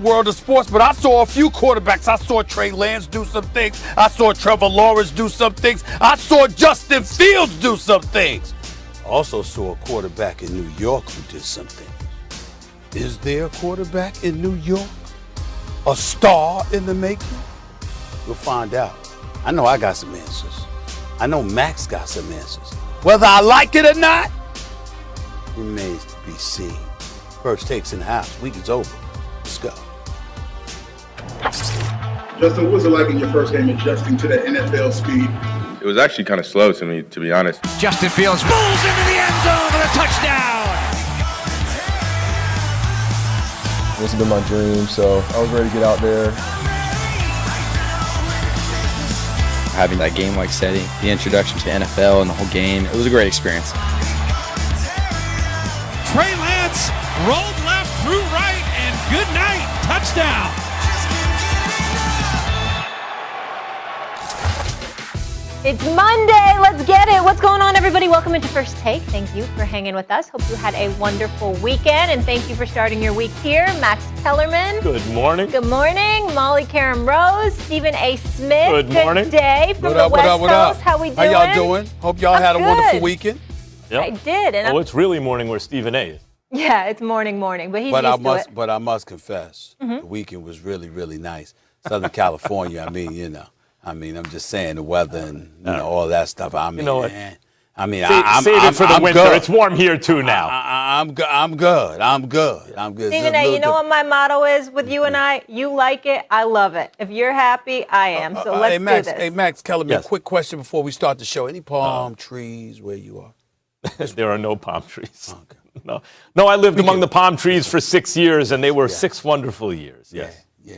world of sports, but I saw a few quarterbacks. I saw Trey Lance do some things. I saw Trevor Lawrence do some things. I saw Justin Fields do some things. I also saw a quarterback in New York who did some things. Is there a quarterback in New York? A star in the making? We'll find out. I know I got some answers. I know Max got some answers. Whether I like it or not, remains to be seen. First takes in the house. Week is over. Let's go. Justin, what was it like in your first game adjusting to the NFL speed? It was actually kind of slow to me, to be honest. Justin Fields rolls into the end zone for a touchdown. This has been my dream, so I was ready to get out there. Having that game-like setting, the introduction to NFL and the whole game, it was a great experience. Trey Lance rolled left through right, and good night, touchdown. It's Monday. Let's get it. What's going on, everybody? Welcome into First Take. Thank you for hanging with us. Hope you had a wonderful weekend, and thank you for starting your week here. Max Kellerman. Good morning. Good morning. Molly Karen Rose. Stephen A. Smith. Good morning. Good day from the West Coast. How we doing? How y'all doing? Hope y'all had a wonderful weekend. Yep. I did. And it's really morning where Stephen A. is. Yeah, it's morning, but he's used to it. But I must confess, the weekend was really, really nice. Southern California, I'm just saying the weather and all that stuff. You know what? Save it for the winter. Good. It's warm here too now. I'm good. Stephen A., you know what my motto is with you and I? You like it, I love it. If you're happy, I am. So let's do this. Hey, Max Kellerman, Yes. quick question before we start the show. Any palm trees where you are? There are no palm trees. Okay. No, I lived among the palm trees for 6 years, and they were 6 wonderful years. Yes. Yeah.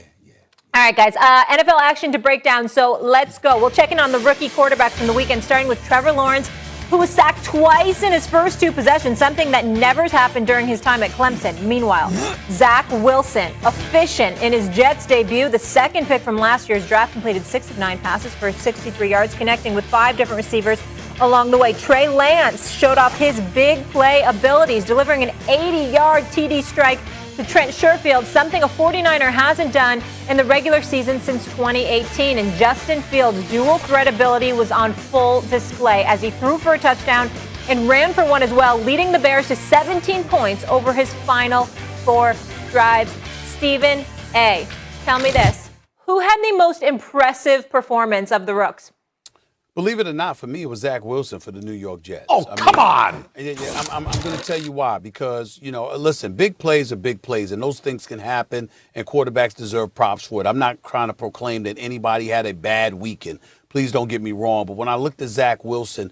All right, guys, NFL action to break down, so let's go. We'll check in on the rookie quarterbacks from the weekend, starting with Trevor Lawrence, who was sacked twice in his first 2 possessions, something that never happened during his time at Clemson. Meanwhile, Zach Wilson, efficient in his Jets debut, the second pick from last year's draft, completed 6 of 9 passes for 63 yards, connecting with 5 different receivers along the way. Trey Lance showed off his big play abilities, delivering an 80-yard TD strike to Trent Sherfield, something a 49er hasn't done in the regular season since 2018. And Justin Fields' dual threat ability was on full display as he threw for a touchdown and ran for one as well, leading the Bears to 17 points over his final 4 drives. Stephen A., tell me this. Who had the most impressive performance of the Rooks? Believe it or not, for me, it was Zach Wilson for the New York Jets. Come on! I'm going to tell you why. Because, listen, big plays are big plays, and those things can happen, and quarterbacks deserve props for it. I'm not trying to proclaim that anybody had a bad weekend. Please don't get me wrong. But when I looked at Zach Wilson,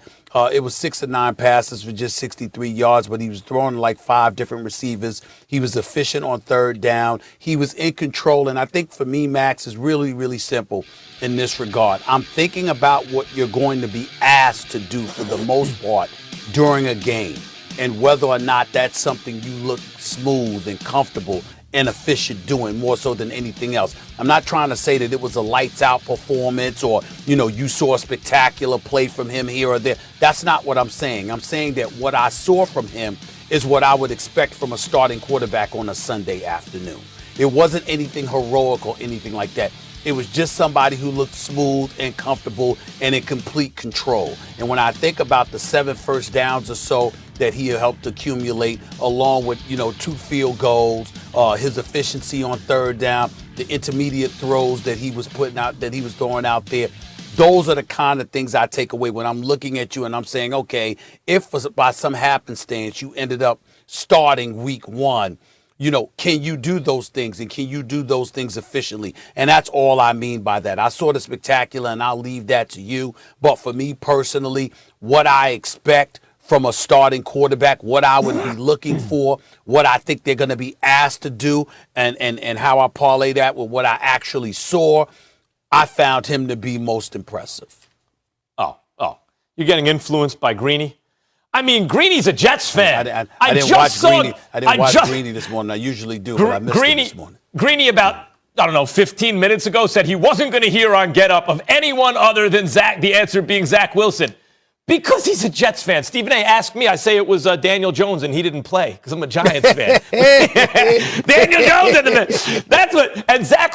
it was 6 of 9 passes for just 63 yards, but he was throwing like 5 different receivers. He was efficient on third down. He was in control. And I think for me, Max, is really, really simple in this regard. I'm thinking about what you're going to be asked to do for the most part during a game, and whether or not that's something you look smooth and comfortable and efficient doing more so than anything else. I'm not trying to say that it was a lights out performance or, you saw a spectacular play from him here or there. That's not what I'm saying. I'm saying that what I saw from him is what I would expect from a starting quarterback on a Sunday afternoon. It wasn't anything heroic or anything like that. It was just somebody who looked smooth and comfortable and in complete control. And when I think about the 7 first downs or so that he helped accumulate, along with, 2 field goals, his efficiency on third down, the intermediate throws that he was throwing out there, those are the kind of things I take away when I'm looking at you and I'm saying, okay, if by some happenstance you ended up starting week 1, can you do those things, and can you do those things efficiently? And that's all I mean by that. I saw the spectacular, and I'll leave that to you. But for me personally, what I expect from a starting quarterback, what I would be looking for, what I think they're going to be asked to do, and how I parlay that with what I actually saw, I found him to be most impressive. Oh, you're getting influenced by Greeny? I mean, Greeny's a Jets fan. I didn't watch Greeny. I didn't watch Greeny this morning. I usually do, but I missed it this morning. Greeny about 15 minutes ago said he wasn't going to hear on Get Up of anyone other than Zach, the answer being Zach Wilson. Because he's a Jets fan. Stephen A. asked me, I say it was Daniel Jones, and he didn't play because I'm a Giants fan. Daniel Jones, that's what. And Zach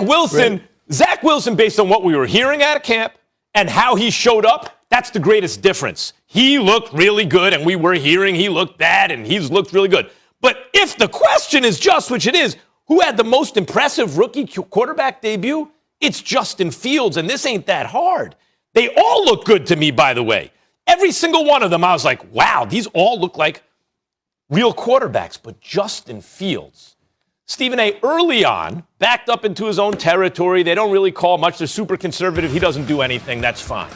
Wilson, based on what we were hearing out of camp and how he showed up, that's the greatest difference. He looked really good, and we were hearing he looked bad, and he's looked really good. But if the question is just, which it is, who had the most impressive rookie quarterback debut? It's Justin Fields, and this ain't that hard. They all look good to me, by the way. Every single one of them, I was like, wow, these all look like real quarterbacks. But Justin Fields, Stephen A., early on, backed up into his own territory. They don't really call much. They're super conservative. He doesn't do anything. That's fine.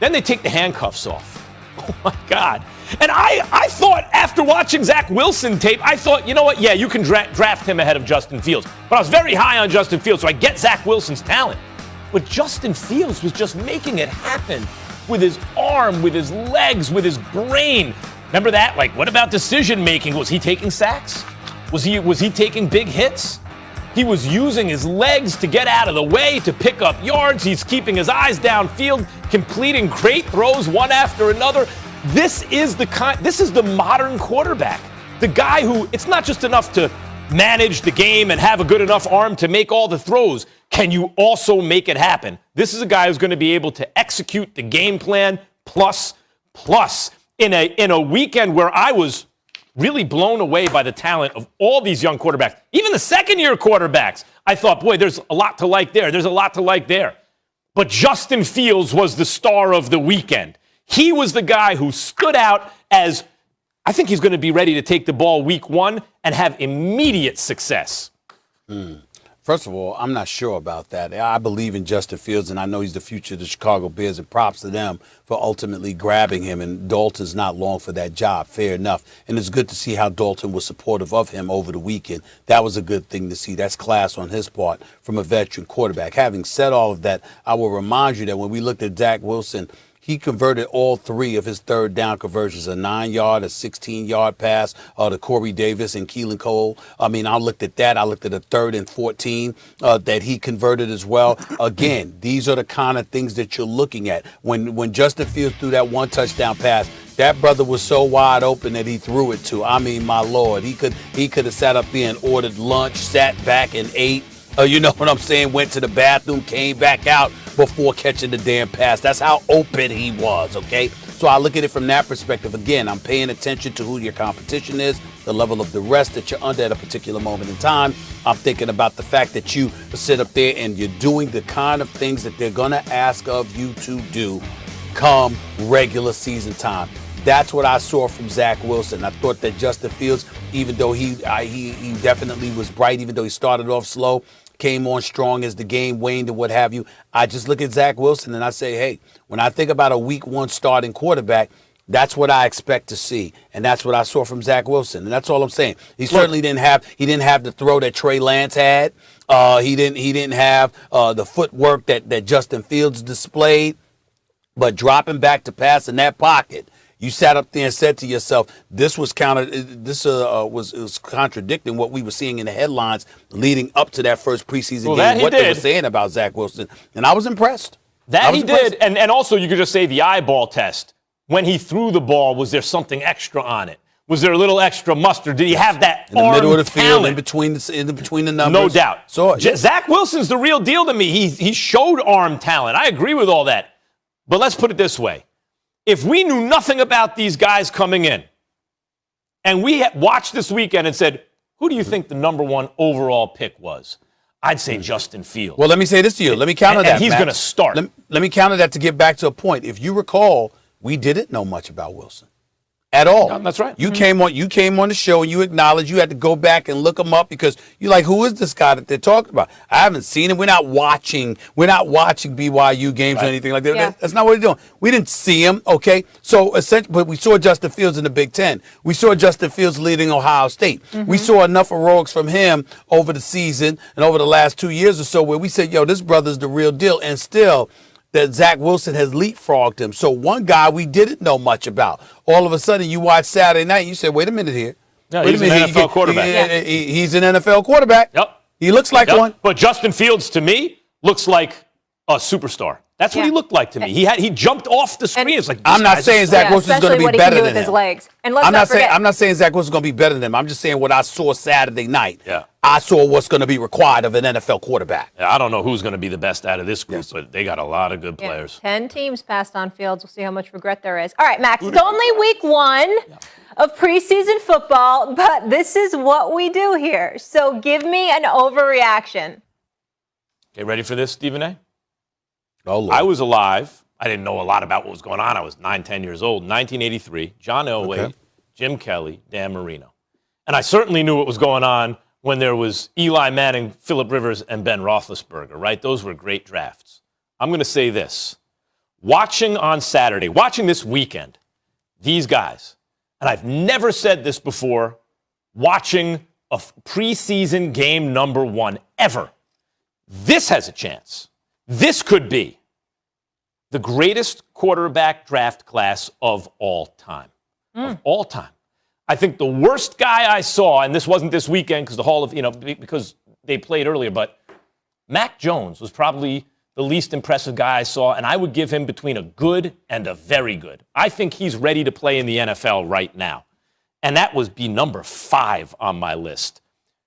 Then they take the handcuffs off. Oh, my God. And I thought, after watching Zach Wilson tape, I thought, you know what? Yeah, you can draft him ahead of Justin Fields. But I was very high on Justin Fields, so I get Zach Wilson's talent. But Justin Fields was just making it happen with his arm, with his legs, with his brain. Remember that? Like, what about decision making? Was he taking sacks? Was he taking big hits? He was using his legs to get out of the way, to pick up yards. He's keeping his eyes downfield, completing great throws one after another. This is the modern quarterback. The guy who, it's not just enough to manage the game and have a good enough arm to make all the throws. Can you also make it happen? This is a guy who's going to be able to execute the game plan plus in a weekend where I was really blown away by the talent of all these young quarterbacks. Even the second-year quarterbacks. I thought, boy, there's a lot to like there. There's a lot to like there. But Justin Fields was the star of the weekend. He was the guy who stood out as, I think he's going to be ready to take the ball week one and have immediate success. First of all, I'm not sure about that. I believe in Justin Fields, and I know he's the future of the Chicago Bears, and props to them for ultimately grabbing him. And Dalton's not long for that job, fair enough. And it's good to see how Dalton was supportive of him over the weekend. That was a good thing to see. That's class on his part from a veteran quarterback. Having said all of that, I will remind you that when we looked at Zach Wilson, he converted all three of his third down conversions, a 9-yard, a 16-yard pass to Corey Davis and Keelan Cole. I mean, I looked at that. I looked at a 3rd and 14 that he converted as well. Again, these are the kind of things that you're looking at. When Justin Fields threw that 1 touchdown pass, that brother was so wide open that he threw it to. I mean, my Lord, he could have sat up there and ordered lunch, sat back and ate. You know what I'm saying? Went to the bathroom, came back out before catching the damn pass. That's how open he was, okay? So I look at it from that perspective. Again, I'm paying attention to who your competition is, the level of the rest that you're under at a particular moment in time. I'm thinking about the fact that you sit up there and you're doing the kind of things that they're going to ask of you to do come regular season time. That's what I saw from Zach Wilson. I thought that Justin Fields, even though he definitely was bright, even though he started off slow, came on strong as the game waned and what have you. I just look at Zach Wilson and I say, hey, when I think about a week one starting quarterback, that's what I expect to see. And that's what I saw from Zach Wilson. And that's all I'm saying. He certainly didn't have the throw that Trey Lance had. He didn't have the footwork that Justin Fields displayed. But dropping back to pass in that pocket, you sat up there and said to yourself, this was contradicting what we were seeing in the headlines leading up to that first preseason game, what they were saying about Zach Wilson. And I was impressed. Did. And also, you could just say the eyeball test. When he threw the ball, was there something extra on it? Was there a little extra mustard? Did he have that in the middle of the field, talent? in between the numbers? No doubt. So Zach Wilson's the real deal to me. He showed arm talent. I agree with all that. But let's put it this way. If we knew nothing about these guys coming in, and we watched this weekend and said, who do you think the number one overall pick was? I'd say Justin Fields. Well, let me say this to you. Let me counter that, and he's going to start. Let me counter that to get back to a point. If you recall, we didn't know much about Wilson at all. No, that's right. You came on the show and you acknowledged you had to go back and look him up because you're like, who is this guy that they're talking about? I haven't seen him. We're not watching BYU games or anything like that. Yeah. That's not what we're doing. We didn't see him, okay? So essentially, but we saw Justin Fields in the Big Ten. We saw Justin Fields leading Ohio State. We saw enough heroics from him over the season and over the last 2 years or so where we said, yo, this brother's the real deal. And still, that Zach Wilson has leapfrogged him. So one guy we didn't know much about. All of a sudden, you watch Saturday night, and you say, wait a minute here. Yeah, he's an NFL quarterback. He's an NFL quarterback. Yep. He looks like one. But Justin Fields, to me, looks like a superstar. That's what he looked like to me. He jumped off the screen. It's like, I'm not saying Zach Wilson's going to be better than his him. legs. And let's not forget. I'm not saying Zach Wilson's going to be better than him. I'm just saying what I saw Saturday night. Yeah. I saw what's going to be required of an NFL quarterback. Yeah, I don't know who's going to be the best out of this group, but they got a lot of good players. 10 teams passed on Fields. We'll see how much regret there is. All right, Max, it's only week 1 of preseason football, but this is what we do here. So give me an overreaction. Okay, ready for this, Stephen A? Oh, Lord. I was alive. I didn't know a lot about what was going on. I was 9, 10 years old. 1983, John Elway, Jim Kelly, Dan Marino. And I certainly knew what was going on when there was Eli Manning, Phillip Rivers, and Ben Roethlisberger, right? Those were great drafts. I'm going to say this. Watching on Saturday, watching this weekend, these guys, and I've never said this before, watching a preseason game number 1 ever, this has a chance. This could be the greatest quarterback draft class of all time. Of all time. I think the worst guy I saw, and this wasn't this weekend because they played earlier, but Mac Jones was probably the least impressive guy I saw, and I would give him between a good and a very good. I think he's ready to play in the NFL right now. And that would be number 5 on my list.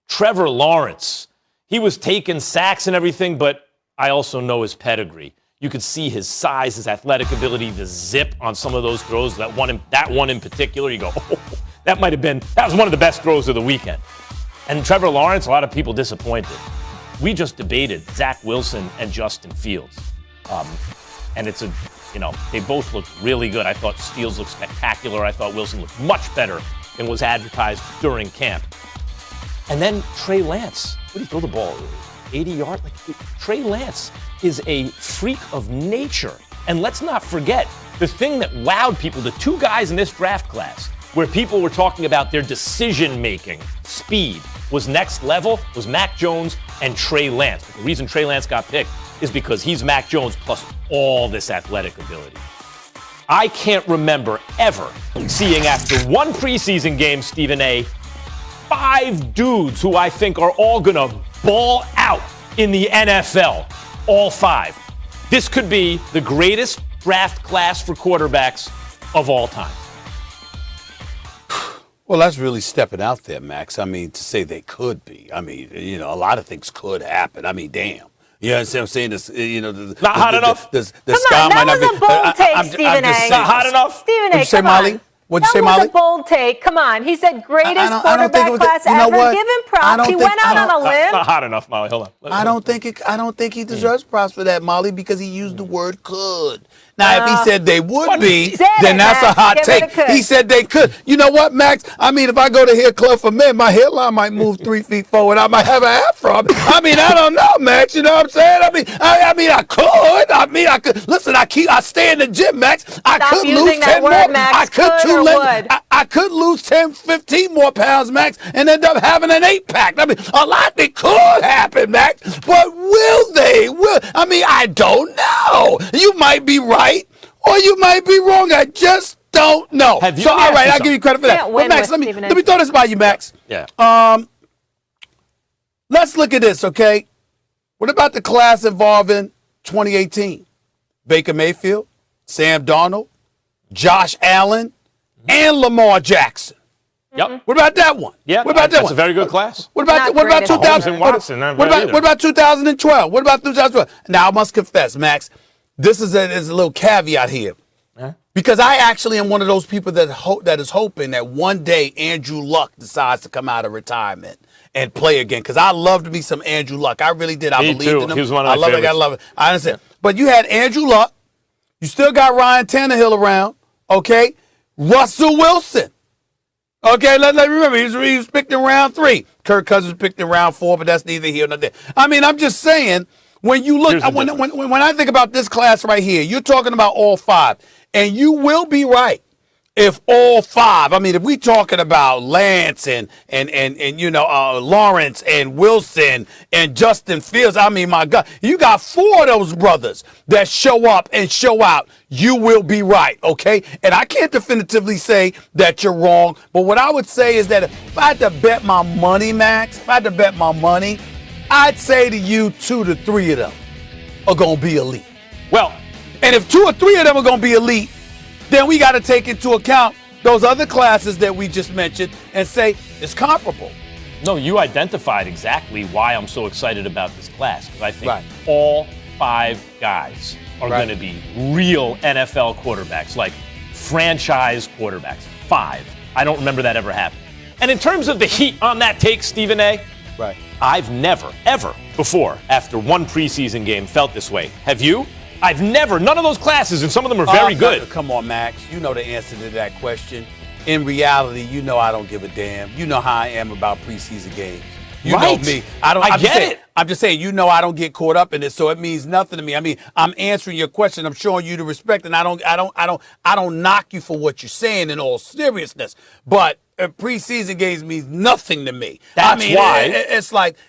Trevor Lawrence. He was taking sacks and everything, but I also know his pedigree. You could see his size, his athletic ability, the zip on some of those throws. That one in particular, you go, oh, that was one of the best throws of the weekend. And Trevor Lawrence, a lot of people disappointed. We just debated Zach Wilson and Justin Fields. And they both looked really good. I thought Fields looked spectacular. I thought Wilson looked much better than was advertised during camp. And then Trey Lance. What did he throw the ball? 80 yards? Trey Lance is a freak of nature. And let's not forget, the thing that wowed people, the 2 guys in this draft class, where people were talking about their decision-making speed was next level, was Mac Jones and Trey Lance. But the reason Trey Lance got picked is because he's Mac Jones plus all this athletic ability. I can't remember ever seeing after one preseason game, Stephen A., 5 dudes who I think are all going to ball out in the NFL. All 5. This could be the greatest draft class for quarterbacks of all time. Well, that's really stepping out there, Max. I mean, to say they could be. I mean, a lot of things could happen. I mean, damn. You know what I'm saying? Not hot enough? The Come sky on, might that not was be. a bold take, Stephen A. Not hot enough? Stephen A, What'd you say, come Molly? on. What'd you say, That Molly? was a bold take. Come on. He said greatest quarterback class you know ever. what? Give him props. He went out on a limb. Not hot enough, Molly. Hold on. I don't think he deserves props for that, Molly, because he used the word could. Now, if he said they would be, then that's a hot take. He said they could. You know what, Max? I mean, if I go to Hair Club for Men, my hairline might move 3 feet forward. I might have an afro. I mean, I don't know, Max. You know what I'm saying? I mean, I could. Listen, I stay in the gym, Max. I Stop could using lose that 10 word, more. Max. I could lose 10, 15 more pounds, Max, and end up having an 8-pack. I mean, a lot that could happen, Max. But will they? I mean, I don't know. You might be right. Or you might be wrong. I just don't know. So, all right, I'll give you credit for that. But, Max, let me throw this by you, Max. Yeah. Let's look at this, okay? What about the class involving 2018? Baker Mayfield, Sam Darnold, Josh Allen, and Lamar Jackson. Yep. What about that one? Yeah. What about that one? That's a very good class. What about 2000? What about 2012? What about 2012? Now, I must confess, Max, this is a little caveat here. Because I actually am one of those people that is hoping that one day Andrew Luck decides to come out of retirement and play again. Because I loved me some Andrew Luck. I really did. I believed in him. He was one of my favorites. I love it. I understand. Yeah. But you had Andrew Luck. You still got Ryan Tannehill around. Okay. Russell Wilson. Okay, let remember, he was picked in round 3. Kirk Cousins picked in round 4, but that's neither here nor there. I mean, I'm just saying, when you look, when I think about this class right here, you're talking about all 5. And you will be right if all 5, I mean, if we talking about Lance and Lawrence and Wilson and Justin Fields, I mean, my God, you got 4 of those brothers that show up and show out, you will be right, okay? And I can't definitively say that you're wrong, but what I would say is that if I had to bet my money, Max, I'd say to you 2 to 3 of them. are going to be elite. Well, And if 2 or 3 of them are going to be elite, then we got to take into account those other classes that we just mentioned and say it's comparable. no, you identified exactly why I'm so excited about this class. Because I think Right. all 5 guys are Right. going to be real NFL quarterbacks, like franchise quarterbacks. 5. I don't remember that ever happening. And in terms of the heat on that take, Stephen A., Right. I've never, ever before, after one preseason game, felt this way. Have you? I've never. None of those classes, and some of them are very good. Come on, Max. You know the answer to that question. In reality, you know I don't give a damn. You know how I am about preseason games. You know Right. me. I I'm just get saying, it. I'm just saying, you know I don't get caught up in it, so it means nothing to me. I mean, I'm answering your question. I'm showing you the respect, and I don't knock you for what you're saying in all seriousness. But preseason games means nothing to me. That's why.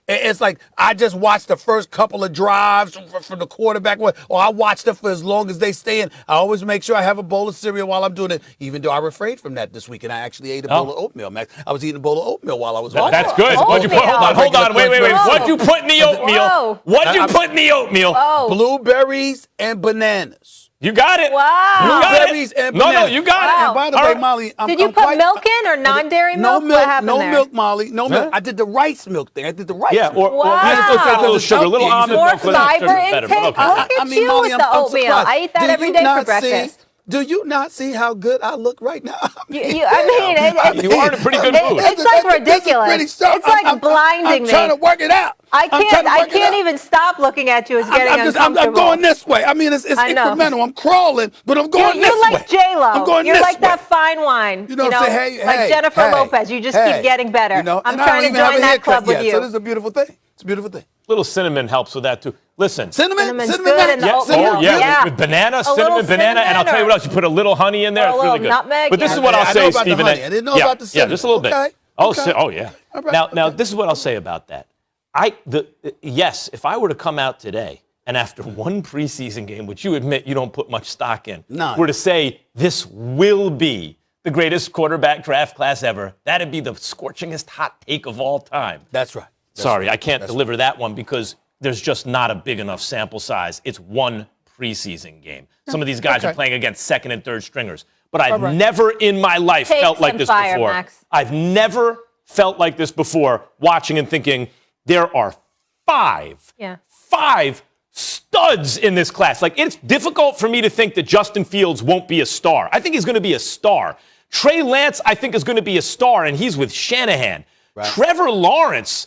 It's like I just watched the first couple of drives from the quarterback, or I watched them for as long as they stay in. I always make sure I have a bowl of cereal while I'm doing it, even though I refrained from that this week, and I actually ate a bowl of oatmeal, Max. I was eating a bowl of oatmeal while I was watching. That's good. Oatmeal. What'd you put? Hold on. Wait. Whoa. What'd you put in the oatmeal? Whoa. What'd you put in the oatmeal? Oh, Blueberries and bananas. You got it. wow. You got Blueberries it. and No, bananas. you got Wow. it. And by the All way, right. Molly, Did you put milk in or non-dairy milk? No milk, What happened no there? milk, Molly, no milk. Huh? I did the rice milk thing. I did the rice Yeah, milk. or Wow. let's go take a little sugar, a little More almond More milk without fiber sugar. intake. Better, but okay. Look at you Molly, with the I'm oatmeal. surprised. I eat that Do every you day for not breakfast. see- Do you not see how good I look right now? I mean, You are in a pretty good mood. It's like ridiculous. It's like blinding I'm trying to me. work it out. I can't even stop looking at you. It's getting I'm uncomfortable. going this way. I mean, it's I know. incremental. I'm crawling, but I'm going this You're way. like J-Lo. I'm going You're this like way. that fine wine. You know what I'm saying? Hey, like hey, Jennifer hey, Lopez. You just hey. keep getting better. You know, I'm and I trying don't to even have join a that haircut club with yet, you. So this is a beautiful thing. It's a beautiful thing. Little cinnamon helps with that too. Listen. Cinnamon's good Max? in the Yeah, oatmeal. oh, yeah, Yeah. with banana, little cinnamon, banana, and I'll tell you cinnamon what else. You put a little honey in there. Or a It's really little good. nutmeg, But this yeah. is what I'll I know say, about the Stephen. honey. I didn't know about the Yeah, cinnamon. just a little bit. Okay. Oh, Okay. oh yeah. All right. Now, this is what I'll say about that. Yes, if I were to come out today and after one preseason game, which you admit you don't put much stock in, None. were to say this will be the greatest quarterback draft class ever, that'd be the scorchingest hot take of all time. That's right. That's Sorry, right. I can't That's deliver that one because there's just not a big enough sample size. It's one preseason game. Some of these guys are Okay. playing against second and third stringers. But I've never in my life Take felt like some this fire, before. Max. I've never felt like this before, watching and thinking there are five studs in this class. Like, it's difficult for me to think that Justin Fields won't be a star. I think he's going to be a star. Trey Lance, I think, is going to be a star, and he's with Shanahan. Right. Trevor Lawrence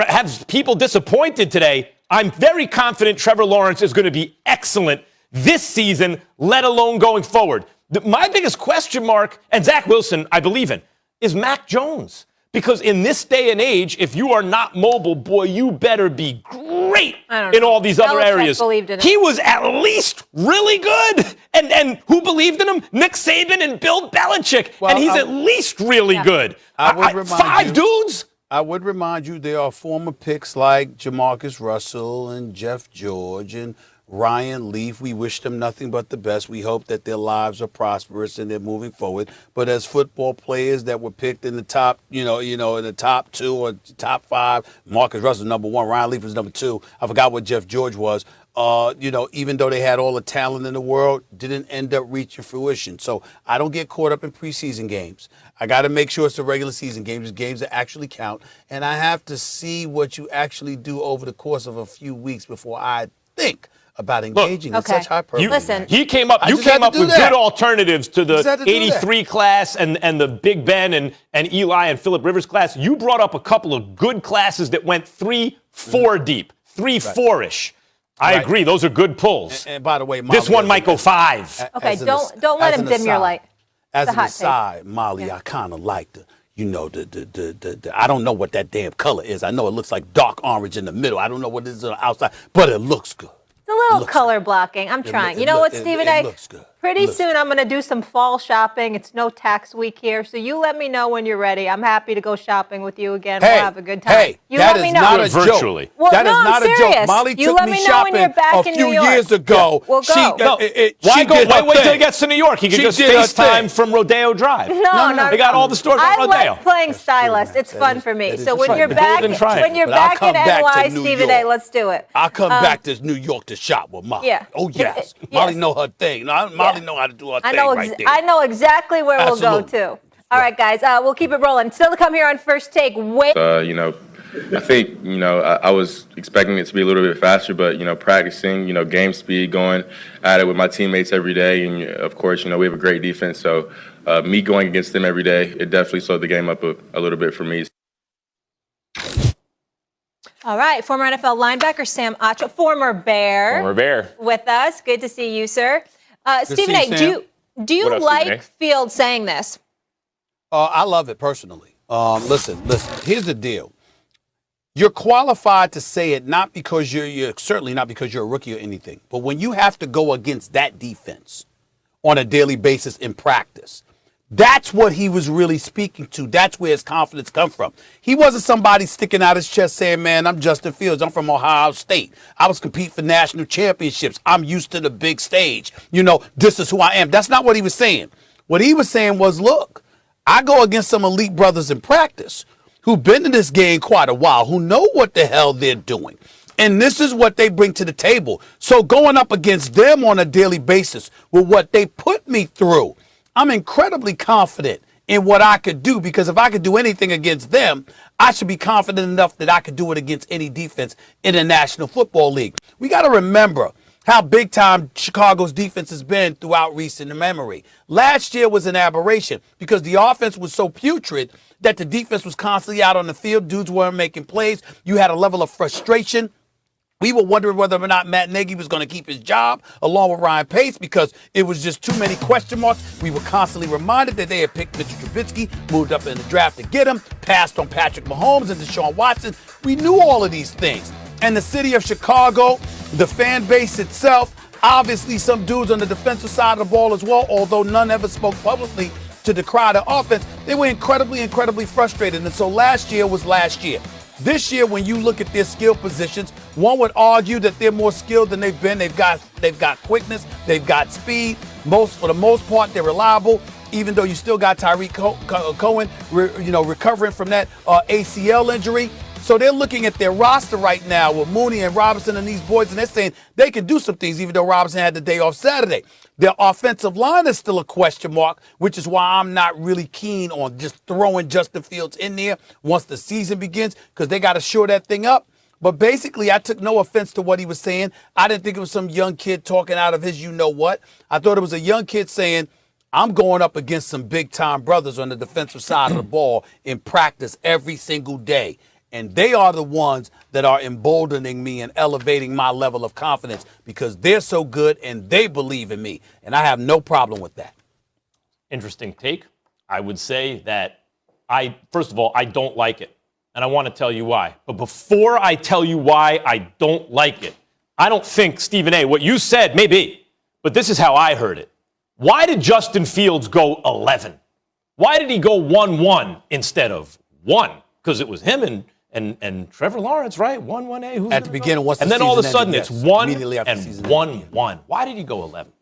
has people disappointed today. I'm very confident Trevor Lawrence is going to be excellent this season, let alone going forward. My biggest question mark, and Zach Wilson, I believe in, is Mac Jones. Because in this day and age, if you are not mobile, boy, you better be great in all these other Belichick areas. believed in him. He was at least really good. And who believed in him? Nick Saban and Bill Belichick. Well, and he's at least really good. I would remind five you- dudes? I would remind you there are former picks like Jamarcus Russell and Jeff George and Ryan Leaf. We wish them nothing but the best. We hope that their lives are prosperous and they're moving forward. But as football players that were picked in the top, in the top 2 or top 5, Marcus Russell number 1, Ryan Leaf was number 2. I forgot what Jeff George was. Even though they had all the talent in the world, didn't end up reaching fruition. So I don't get caught up in preseason games. I got to make sure it's the regular season games, games that actually count. And I have to see what you actually do over the course of a few weeks before I think about engaging in such hyperbole. Listen. You came up just had to do with that. good alternatives to the Just had to do 83 class and the Big Ben and Eli and Phillip Rivers class. You brought up a couple of good classes that went 3-4 deep, 3-4-ish. I agree. Those are good pulls. And by the way, Molly, This one might go 5. Okay, as an don't let as him an dim your aside- light. As It's a an hot take. aside, Molly, I kind of like the I don't know what that damn color is. I know it looks like dark orange in the middle. I don't know what it is on the outside, but it looks good. It's a little looks color blocking. I'm trying. You know what, Stephen A? looks good. Pretty soon I'm going to do some fall shopping. It's no tax week here, so you let me know when you're ready. I'm happy to go shopping with you again. We'll have a good time. Hey, you that let me is know. not a Virtually. joke. Well, That no, is I'm not a serious. joke. Molly You took let me me know when you're shopping back a in few New York. years ago. We'll go. Why Wait wait till he gets to New York? He can She just did her FaceTime thing. from Rodeo Drive. No. They got all the stores on I Rodeo. like playing stylist. It's fun for me. So when right. you're The back, Golden Triangle. when you're But I'll back come in back to NY, New Stephen York. A, let's do it. I'll come back to New York to shop with Molly. Yeah. Oh, yes. Yes. Molly know her thing. Molly know how to do her thing right there. I know exactly where we'll go Absolutely. to. All right, guys, we'll keep it rolling. Still to come here on First Take. I think, I was expecting it to be a little bit faster, but, practicing, game speed, going at it with my teammates every day. And, of course, we have a great defense. So me going against them every day, it definitely slowed the game up a little bit for me. All right, former NFL linebacker Sam Acho, former Bear. With us. Good to see you, sir. Stephen see A, you, Sam. do you What up, Stephen like A? Fields saying this? I love it personally. Listen. Here's the deal. You're qualified to say it not because you're certainly not because you're a rookie or anything, but when you have to go against that defense on a daily basis in practice, that's what he was really speaking to. That's where his confidence come from. He wasn't somebody sticking out his chest saying, man, I'm Justin Fields. I'm from Ohio State. I was competing for national championships. I'm used to the big stage. This is who I am. That's not what he was saying. What he was saying was, look, I go against some elite brothers in practice who've been in this game quite a while, who know what the hell they're doing. And this is what they bring to the table. So going up against them on a daily basis with what they put me through, I'm incredibly confident in what I could do, because if I could do anything against them, I should be confident enough that I could do it against any defense in the National Football League. We got to remember how big time Chicago's defense has been throughout recent memory. Last year was an aberration because the offense was so putrid that the defense was constantly out on the field. Dudes weren't making plays. You had a level of frustration. We were wondering whether or not Matt Nagy was going to keep his job along with Ryan Pace because it was just too many question marks. We were constantly reminded that they had picked Mitchell Trubisky, moved up in the draft to get him, passed on Patrick Mahomes and Deshaun Watson. We knew all of these things. And the city of Chicago, the fan base itself, obviously some dudes on the defensive side of the ball as well, although none ever spoke publicly to decry the offense, they were incredibly frustrated. And so last year was last year. This year, when you look at their skill positions, one would argue that they're more skilled than they've been. They've got quickness, they've got speed. For the most part, they're reliable. Even though you still got Tyreek Cohen, recovering from that ACL injury. So they're looking at their roster right now with Mooney and Robinson and these boys, and they're saying they can do some things, even though Robinson had the day off Saturday. Their offensive line is still a question mark, which is why I'm not really keen on just throwing Justin Fields in there once the season begins, because they got to shore that thing up. But basically, I took no offense to what he was saying. I didn't think it was some young kid talking out of his you-know-what. I thought it was a young kid saying, I'm going up against some big-time brothers on the defensive side of the ball in practice every single day. And they are the ones that are emboldening me and elevating my level of confidence because they're so good and they believe in me. And I have no problem with that. Interesting take. I would say that first of all, I don't like it. And I want to tell you why. But before I tell you why I don't like it, I don't think, Stephen A., what you said may be, but this is how I heard it. Why did Justin Fields go 11? Why did he go 1-1 instead of 1? Because it was him and Trevor Lawrence, right? 1-1-A. Who's at the beginning, once the and then all of a season sudden ended, it's yes. 1 Immediately after and the season 1-1. Why did he go 11?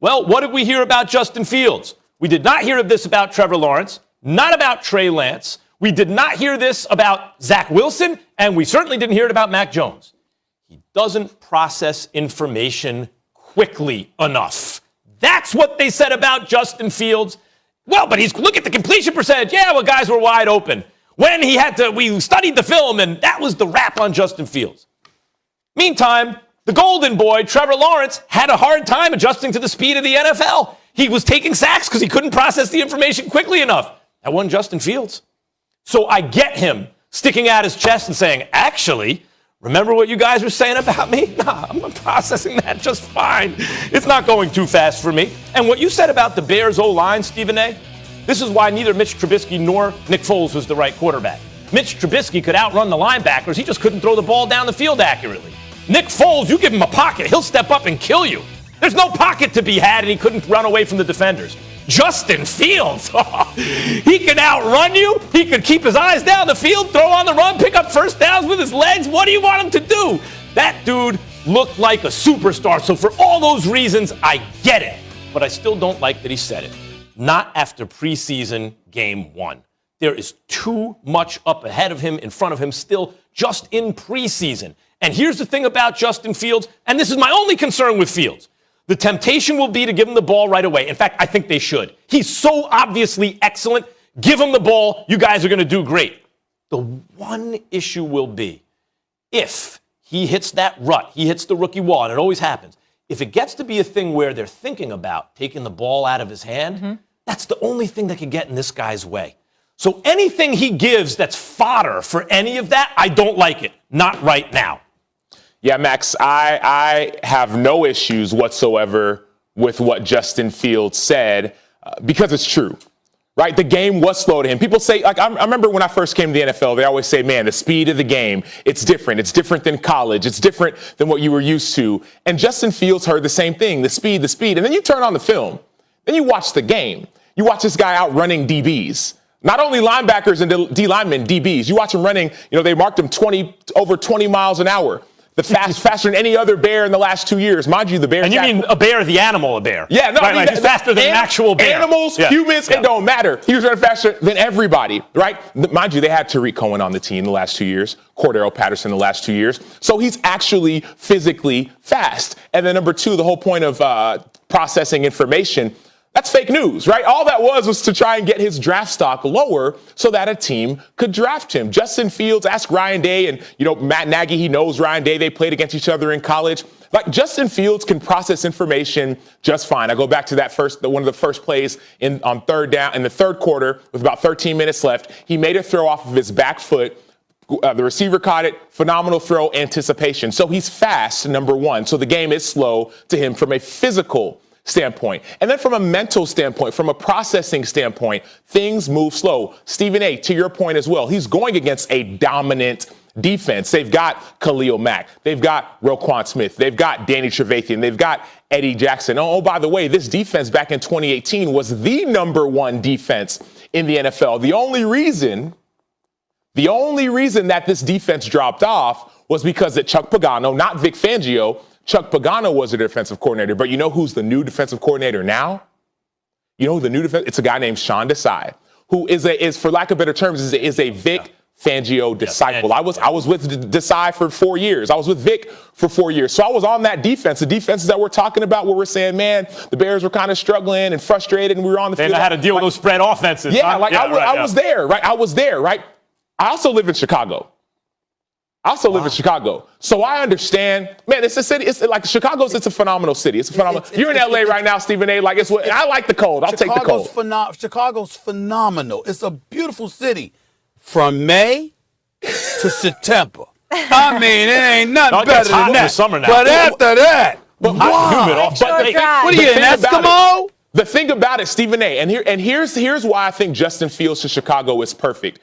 Well, what did we hear about Justin Fields? We did not hear this about Trevor Lawrence, not about Trey Lance. We did not hear this about Zach Wilson, and we certainly didn't hear it about Mac Jones. He doesn't process information quickly enough. That's what they said about Justin Fields. Well, but look at the completion percentage. Yeah, well, guys were wide open. When we studied the film, and that was the rap on Justin Fields. Meantime, the golden boy, Trevor Lawrence, had a hard time adjusting to the speed of the NFL. He was taking sacks because he couldn't process the information quickly enough. That wasn't Justin Fields. So I get him sticking out his chest and saying, actually, remember what you guys were saying about me? Nah, I'm processing that just fine. It's not going too fast for me. And what you said about the Bears O-line, Stephen A., this is why neither Mitch Trubisky nor Nick Foles was the right quarterback. Mitch Trubisky could outrun the linebackers. He just couldn't throw the ball down the field accurately. Nick Foles, you give him a pocket, he'll step up and kill you. There's no pocket to be had, and he couldn't run away from the defenders. Justin Fields, he can outrun you. He could keep his eyes down the field, throw on the run, pick up first downs with his legs. What do you want him to do? That dude looked like a superstar. So for all those reasons, I get it. But I still don't like that he said it. Not after preseason game 1. There is too much up ahead of him, in front of him still, just in preseason. And here's the thing about Justin Fields, and this is my only concern with Fields. The temptation will be to give him the ball right away. In fact, I think they should. He's so obviously excellent. Give him the ball. You guys are going to do great. The one issue will be if he hits that rut, he hits the rookie wall, and it always happens. If it gets to be a thing where they're thinking about taking the ball out of his hand, that's the only thing that can get in this guy's way. So anything he gives that's fodder for any of that, I don't like it. Not right now. Yeah, Max, I have no issues whatsoever with what Justin Fields said because it's true, right? The game was slow to him. People say, like, I remember when I first came to the NFL, they always say, man, the speed of the game, it's different. It's different than college. It's different than what you were used to. And Justin Fields heard the same thing, the speed. And then you turn on the film. Then you watch the game. You watch this guy outrunning DBs. Not only linebackers and D linemen, DBs. You watch him running, they marked him over 20 miles an hour. Faster than any other bear in the last 2 years. Mind you, the bear. And you mean a bear, the animal, a bear? Yeah, no, right, he's faster than an actual bear. Animals, humans, it don't matter. He was running faster than everybody, right? Mind you, they had Tariq Cohen on the team the last 2 years, Cordero Patterson the last 2 years. So he's actually physically fast. And then number 2, the whole point of processing information. That's fake news, right? All that was to try and get his draft stock lower so that a team could draft him. Justin Fields, ask Ryan Day, and, Matt Nagy, he knows Ryan Day. They played against each other in college. Like, Justin Fields can process information just fine. I go back to that one of the first plays on third down in the third quarter with about 13 minutes left. He made a throw off of his back foot. The receiver caught it. Phenomenal throw, anticipation. So he's fast, number 1. So the game is slow to him from a physical standpoint. And then from a mental standpoint, from a processing standpoint, things move slow. Stephen A., to your point as well, he's going against a dominant defense. They've got Khalil Mack. They've got Roquan Smith. They've got Danny Trevathan. They've got Eddie Jackson. Oh, by the way, this defense back in 2018 was the number 1 defense in the NFL. The only reason that this defense dropped off was because that Chuck Pagano, not Vic Fangio, Chuck Pagano was the defensive coordinator, but you know who's the new defensive coordinator now? You know who the new it's a guy named Sean Desai, who is for lack of better terms, is a Vic Fangio disciple. I was with Desai for 4 years. I was with Vic for 4 years. So I was on that defense, the defenses that we're talking about where we're saying, man, the Bears were kind of struggling and frustrated and we were on the field. They know how to deal with those spread offenses. Yeah, I was there, right? I was there, right? I also live in Chicago. So I understand, man, it's a city. It's like Chicago's, it's a phenomenal city. It's a phenomenal. You're in LA right now, Stephen A. Like, I like the cold. I'll take the cold. Chicago's phenomenal. It's a beautiful city from May to September. I mean, it ain't nothing better than that. Summer now. But after that, humid off. What are you, an Eskimo? The thing about it, Stephen A., and here's why I think Justin Fields to Chicago is perfect.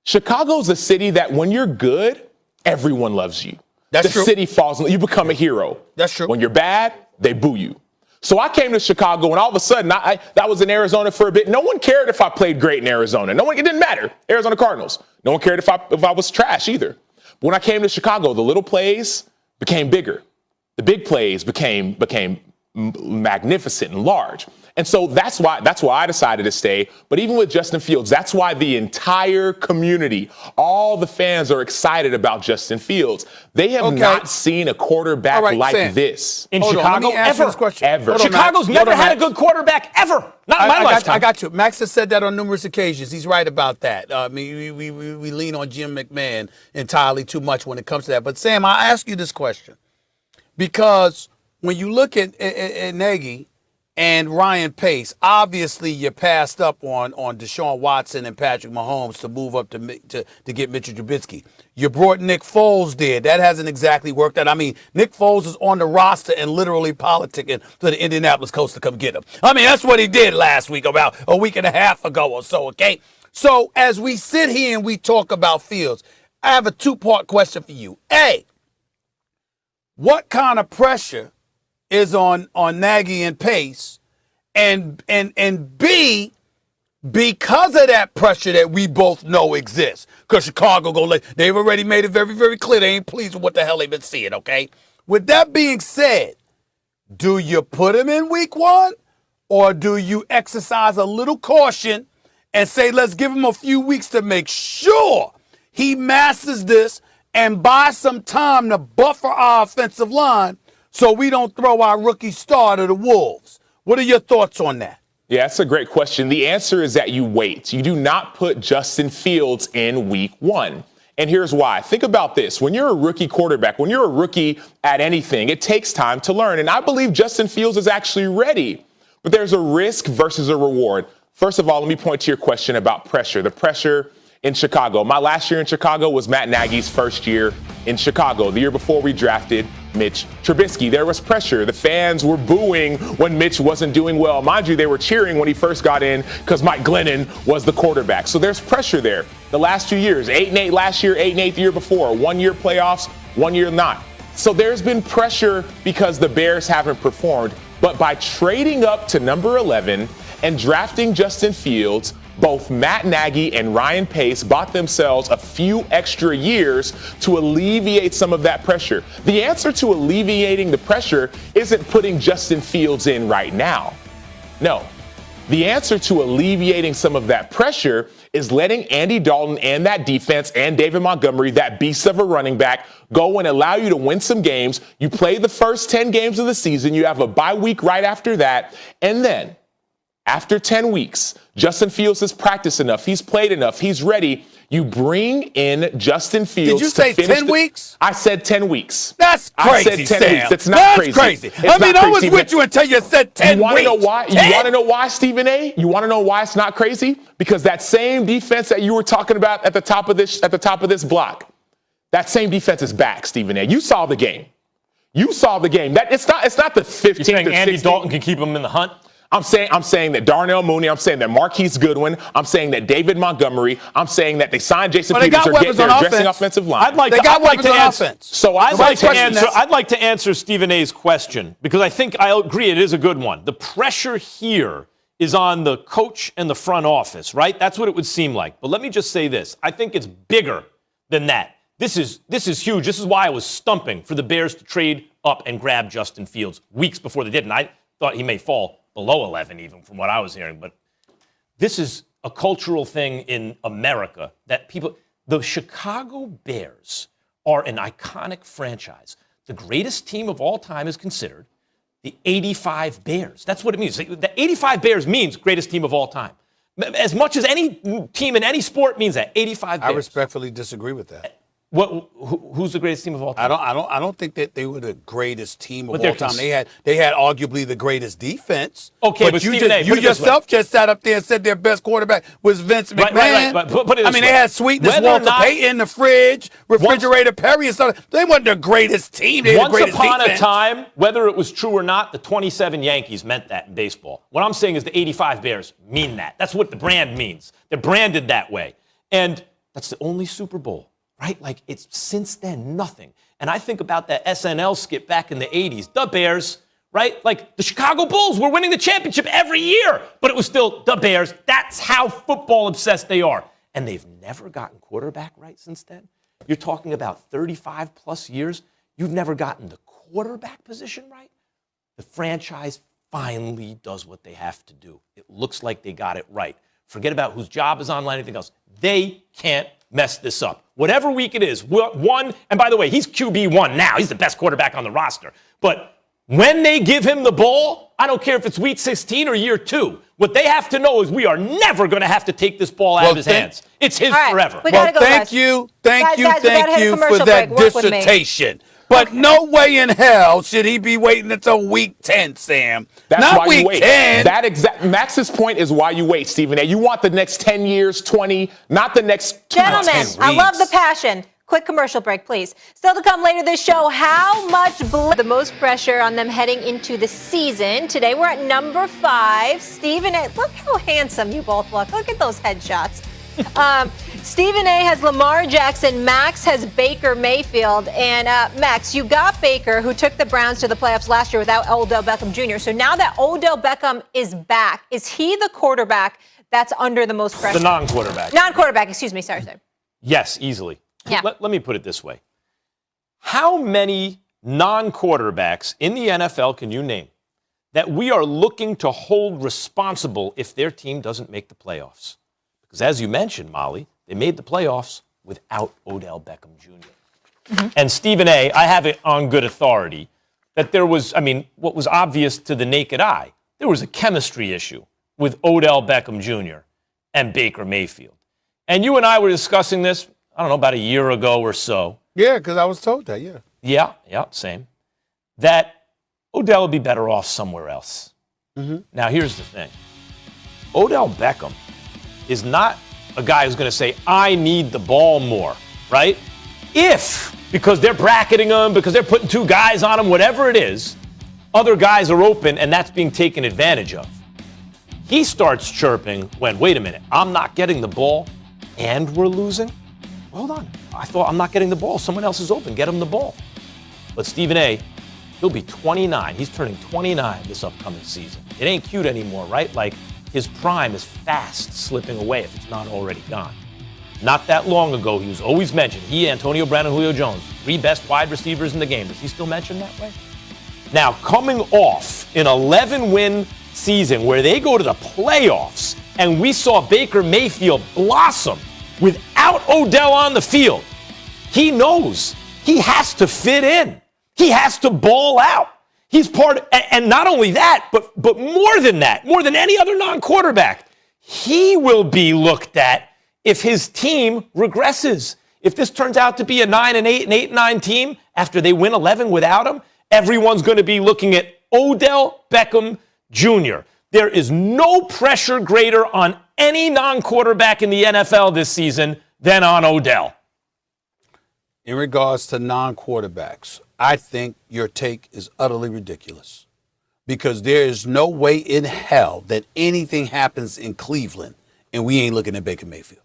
Chicago's a city that when you're good, everyone loves you. That's true. The city falls, you become a hero. That's true. When you're bad, they boo you. So I came to Chicago, and all of a sudden, I was in Arizona for a bit. No one cared if I played great in Arizona. It didn't matter. Arizona Cardinals. No one cared if I was trash either. But when I came to Chicago, the little plays became bigger. The big plays became magnificent and large. And so that's why I decided to stay. But even with Justin Fields, that's why the entire community, all the fans are excited about Justin Fields. They have not seen a quarterback like this in Chicago ever. Chicago's never had a good quarterback ever. Not in my lifetime. I got you. Max has said that on numerous occasions. He's right about that. I mean, we lean on Jim McMahon entirely too much when it comes to that. But Sam, I ask you this question because when you look at Nagy and Ryan Pace, obviously you passed up on Deshaun Watson and Patrick Mahomes to move up to get Mitchell Trubisky. You brought Nick Foles there. That hasn't exactly worked out. I mean, Nick Foles is on the roster and literally politicking for the Indianapolis Colts to come get him. I mean, that's what he did last week, about a week and a half ago or so, okay? So as we sit here and we talk about Fields, I have a 2-part question for you. A, what kind of pressure is on Nagy and Pace, and B, because of that pressure that we both know exists, because Chicago they've already made it very, very clear they ain't pleased with what the hell they've been seeing, okay? With that being said, do you put him in week 1, or do you exercise a little caution and say, let's give him a few weeks to make sure he masters this and buy some time to buffer our offensive line so we don't throw our rookie star to the Wolves? What are your thoughts on that? Yeah, that's a great question. The answer is that you wait. You do not put Justin Fields in week 1. And here's why. Think about this. When you're a rookie quarterback, when you're a rookie at anything, it takes time to learn. And I believe Justin Fields is actually ready. But there's a risk versus a reward. First of all, let me point to your question about pressure. The pressure in Chicago. My last year in Chicago was Matt Nagy's first year in Chicago. The year before we drafted Mitch Trubisky. There was pressure. The fans were booing when Mitch wasn't doing well. Mind you, they were cheering when he first got in because Mike Glennon was the quarterback. So there's pressure there. The last 2 years, 8-8 last year, 8-8 the year before, 1 year playoffs, 1 year not. So there's been pressure because the Bears haven't performed. But by trading up to number 11 and drafting Justin Fields, both Matt Nagy and Ryan Pace bought themselves a few extra years to alleviate some of that pressure. The answer to alleviating the pressure isn't putting Justin Fields in right now. No. The answer to alleviating some of that pressure is letting Andy Dalton and that defense and David Montgomery, that beast of a running back, go and allow you to win some games. You play the first 10 games of the season. You have a bye week right after that. And then after 10 weeks, Justin Fields has practiced enough. He's played enough. He's ready. You bring in Justin Fields. Did you say 10 weeks? I said 10 weeks. That's crazy, I said 10 weeks. That's not That's crazy. I mean, I was with you until you said 10 You want to know weeks. why? 10? You want to know why, Stephen A? You want to know why it's not crazy? Because that same defense that you were talking about at the top of this block, that same defense is back, Stephen A. You saw the game. You saw the game. That it's not the 15th. You're saying Andy Dalton can keep him in the hunt? I'm saying that Darnell Mooney, I'm saying that Marquise Goodwin, I'm saying that David Montgomery, I'm saying that they signed Jason Peters or get their dressing offensive line. I'd like to answer Stephen A's question because I think I agree it is a good one. The pressure here is on the coach and the front office, right? That's what it would seem like. But let me just say this. I think it's bigger than that. This is huge. This is why I was stumping for the Bears to trade up and grab Justin Fields weeks before they did. And I thought he may fall below 11 even from what I was hearing. But this is a cultural thing in America that the Chicago Bears are an iconic franchise. The greatest team of all time is considered the 85 Bears. That's what it means. The 85 Bears means greatest team of all time. As much as any team in any sport means that, 85 Bears. I respectfully disagree with that. Who's the greatest team of all time? I don't think that they were the greatest team of all time. They had arguably the greatest defense. Okay, but you Stephen yourself just sat up there and said their best quarterback was Vince McMahon. Right. Put it this way. They had Sweetness, Walter Payton, the fridge, refrigerator Perry and stuff. They weren't the greatest team. They were the greatest defense. Once upon a time, whether it was true or not, the 27 Yankees meant that in baseball. What I'm saying is the 85 Bears mean that. That's what the brand means. They're branded that way. And that's the only Super Bowl. Right? Like, it's since then nothing. And I think about that SNL skit back in the 80s. The Bears, right? Like, the Chicago Bulls were winning the championship every year, but it was still the Bears. That's how football obsessed they are. And they've never gotten quarterback right since then. You're talking about 35 plus years. You've never gotten the quarterback position right. The franchise finally does what they have to do. It looks like they got it right. Forget about whose job is online, anything else. They can't mess this up. Whatever week it is, one, and by the way, he's QB1 now. He's the best quarterback on the roster. But when they give him the ball, I don't care if it's week 16 or year 2. What they have to know is we are never going to have to take this ball out of his hands. It's his forever. Thank you for that dissertation. But no way in hell should he be waiting until week 10, Sam. That's not why week you wait. 10. Max's point is why you wait, Stephen A. You want the next 10 years, 20, not the next 10 Gentlemen, I love the passion. Quick commercial break, please. Still to come later this show, how much the most pressure on them heading into the season. Today we're at number 5. Stephen A. Look how handsome you both look. Look at those headshots. Stephen A. has Lamar Jackson. Max has Baker Mayfield. And Max, you got Baker, who took the Browns to the playoffs last year without Odell Beckham Jr. So now that Odell Beckham is back, is he the quarterback that's under the most pressure? The non-quarterback. Non-quarterback, excuse me. Sorry. Yes, easily. Yeah. Let me put it this way. How many non-quarterbacks in the NFL can you name that we are looking to hold responsible if their team doesn't make the playoffs? Because as you mentioned, Molly, they made the playoffs without Odell Beckham Jr. And Stephen A., I have it on good authority that there was, what was obvious to the naked eye, there was a chemistry issue with Odell Beckham Jr. and Baker Mayfield. And you and I were discussing this, I don't know, about a year ago or so. Yeah, because I was told that, yeah. Yeah, same. That Odell would be better off somewhere else. Now, here's the thing. Odell Beckham is not a guy who's going to say, I need the ball more, right? If, because they're bracketing him, because they're putting two guys on him, whatever it is, other guys are open and that's being taken advantage of. He starts chirping when, wait a minute, I'm not getting the ball and we're losing? Hold on. I thought I'm not getting the ball. Someone else is open. Get him the ball. But Stephen A., he'll be 29. He's turning 29 this upcoming season. It ain't cute anymore, right? Like, his prime is fast slipping away if it's not already gone. Not that long ago, he was always mentioned. He, Antonio Brown, and Julio Jones, 3 best wide receivers in the game. Is he still mentioned that way? Now, coming off an 11-win season where they go to the playoffs and we saw Baker Mayfield blossom without Odell on the field, he knows he has to fit in. He has to ball out. He's part of, and not only that, but more than that, more than any other non-quarterback, he will be looked at if his team regresses. If this turns out to be a 9-8 and 8-9 team after they win 11 without him, everyone's going to be looking at Odell Beckham Jr. There is no pressure greater on any non-quarterback in the NFL this season than on Odell. In regards to non-quarterbacks, I think your take is utterly ridiculous because there is no way in hell that anything happens in Cleveland and we ain't looking at Baker Mayfield.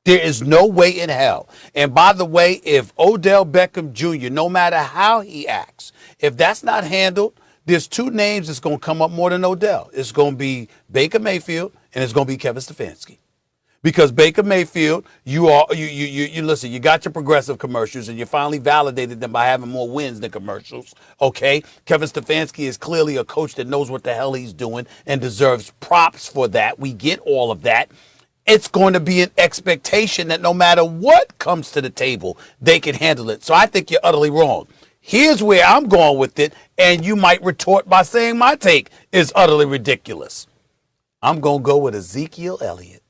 There is no way in hell. And by the way, if Odell Beckham Jr., no matter how he acts, if that's not handled, there's 2 names that's going to come up more than Odell. It's going to be Baker Mayfield and it's going to be Kevin Stefanski. Because Baker Mayfield, you listen, you got your progressive commercials and you finally validated them by having more wins than commercials, okay? Kevin Stefanski is clearly a coach that knows what the hell he's doing and deserves props for that. We get all of that. It's going to be an expectation that no matter what comes to the table, they can handle it. So I think you're utterly wrong. Here's where I'm going with it, and you might retort by saying my take is utterly ridiculous. I'm going to go with Ezekiel Elliott.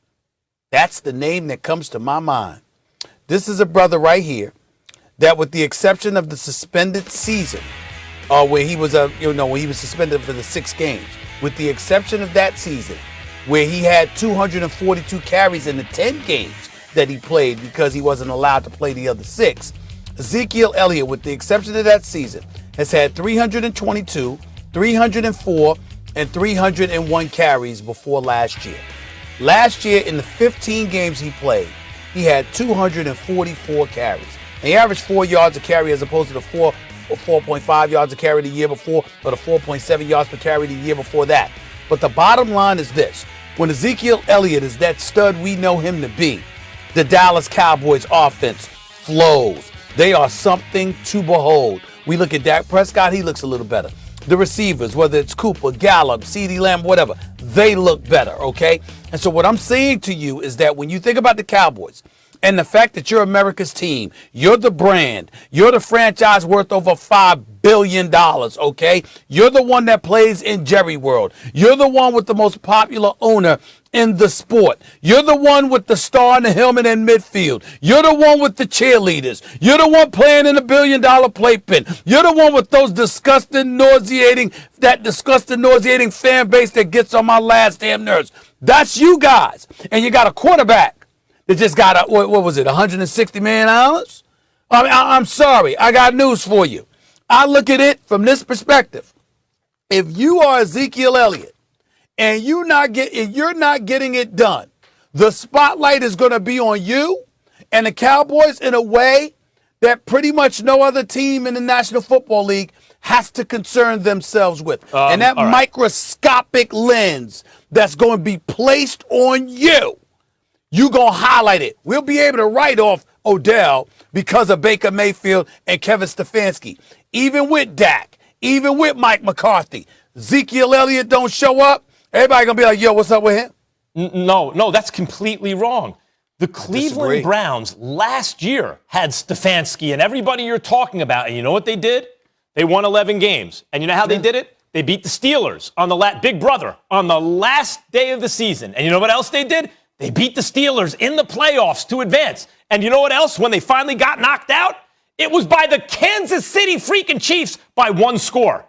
That's the name that comes to my mind. This is a brother right here that, with the exception of the suspended season, where he was when he was suspended for the 6 games, with the exception of that season, where he had 242 carries in the 10 games that he played because he wasn't allowed to play the other 6, Ezekiel Elliott, with the exception of that season, has had 322, 304, and 301 carries before last year. Last year, in the 15 games he played, he had 244 carries. And he averaged 4 yards a carry as opposed to the 4.5 yards a carry the year before, or the 4.7 yards per carry the year before that. But the bottom line is this. When Ezekiel Elliott is that stud we know him to be, the Dallas Cowboys offense flows. They are something to behold. We look at Dak Prescott, he looks a little better. The receivers, whether it's Cooper, Gallup, CeeDee Lamb, whatever, they look better, okay? And so what I'm saying to you is that when you think about the Cowboys and the fact that you're America's team, you're the brand, you're the franchise worth over $5 billion, okay? You're the one that plays in Jerry World. You're the one with the most popular owner in the sport. You're the one with the star in the helmet in midfield. You're the one with the cheerleaders. You're the one playing in the $1 billion playpen. You're the one with those disgusting, nauseating fan base that gets on my last damn nerves. That's you guys. And you got a quarterback that just got, what was it, $160 million? I'm sorry. I got news for you. I look at it from this perspective. If you are Ezekiel Elliott, and you're not getting it done the spotlight is going to be on you and the Cowboys in a way that pretty much no other team in the National Football League has to concern themselves with. And that microscopic lens that's going to be placed on you, you're going to highlight it. We'll be able to write off Odell because of Baker Mayfield and Kevin Stefanski. Even with Dak, even with Mike McCarthy, Ezekiel Elliott don't show up, everybody going to be like, yo, what's up with him? No, that's completely wrong. The Cleveland Browns last year had Stefanski and everybody you're talking about. And you know what they did? They won 11 games. And you know how they did it? They beat the Steelers on the Big Brother on the last day of the season. And you know what else they did? They beat the Steelers in the playoffs to advance. And you know what else? When they finally got knocked out, it was by the Kansas City freaking Chiefs by 1 score.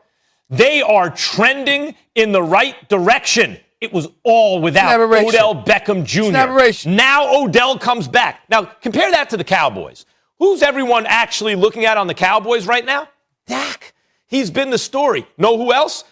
They are trending in the right direction. It was all without Odell Beckham Jr. Now Odell comes back. Now, compare that to the Cowboys. Who's everyone actually looking at on the Cowboys right now? Dak. He's been the story. Know who else?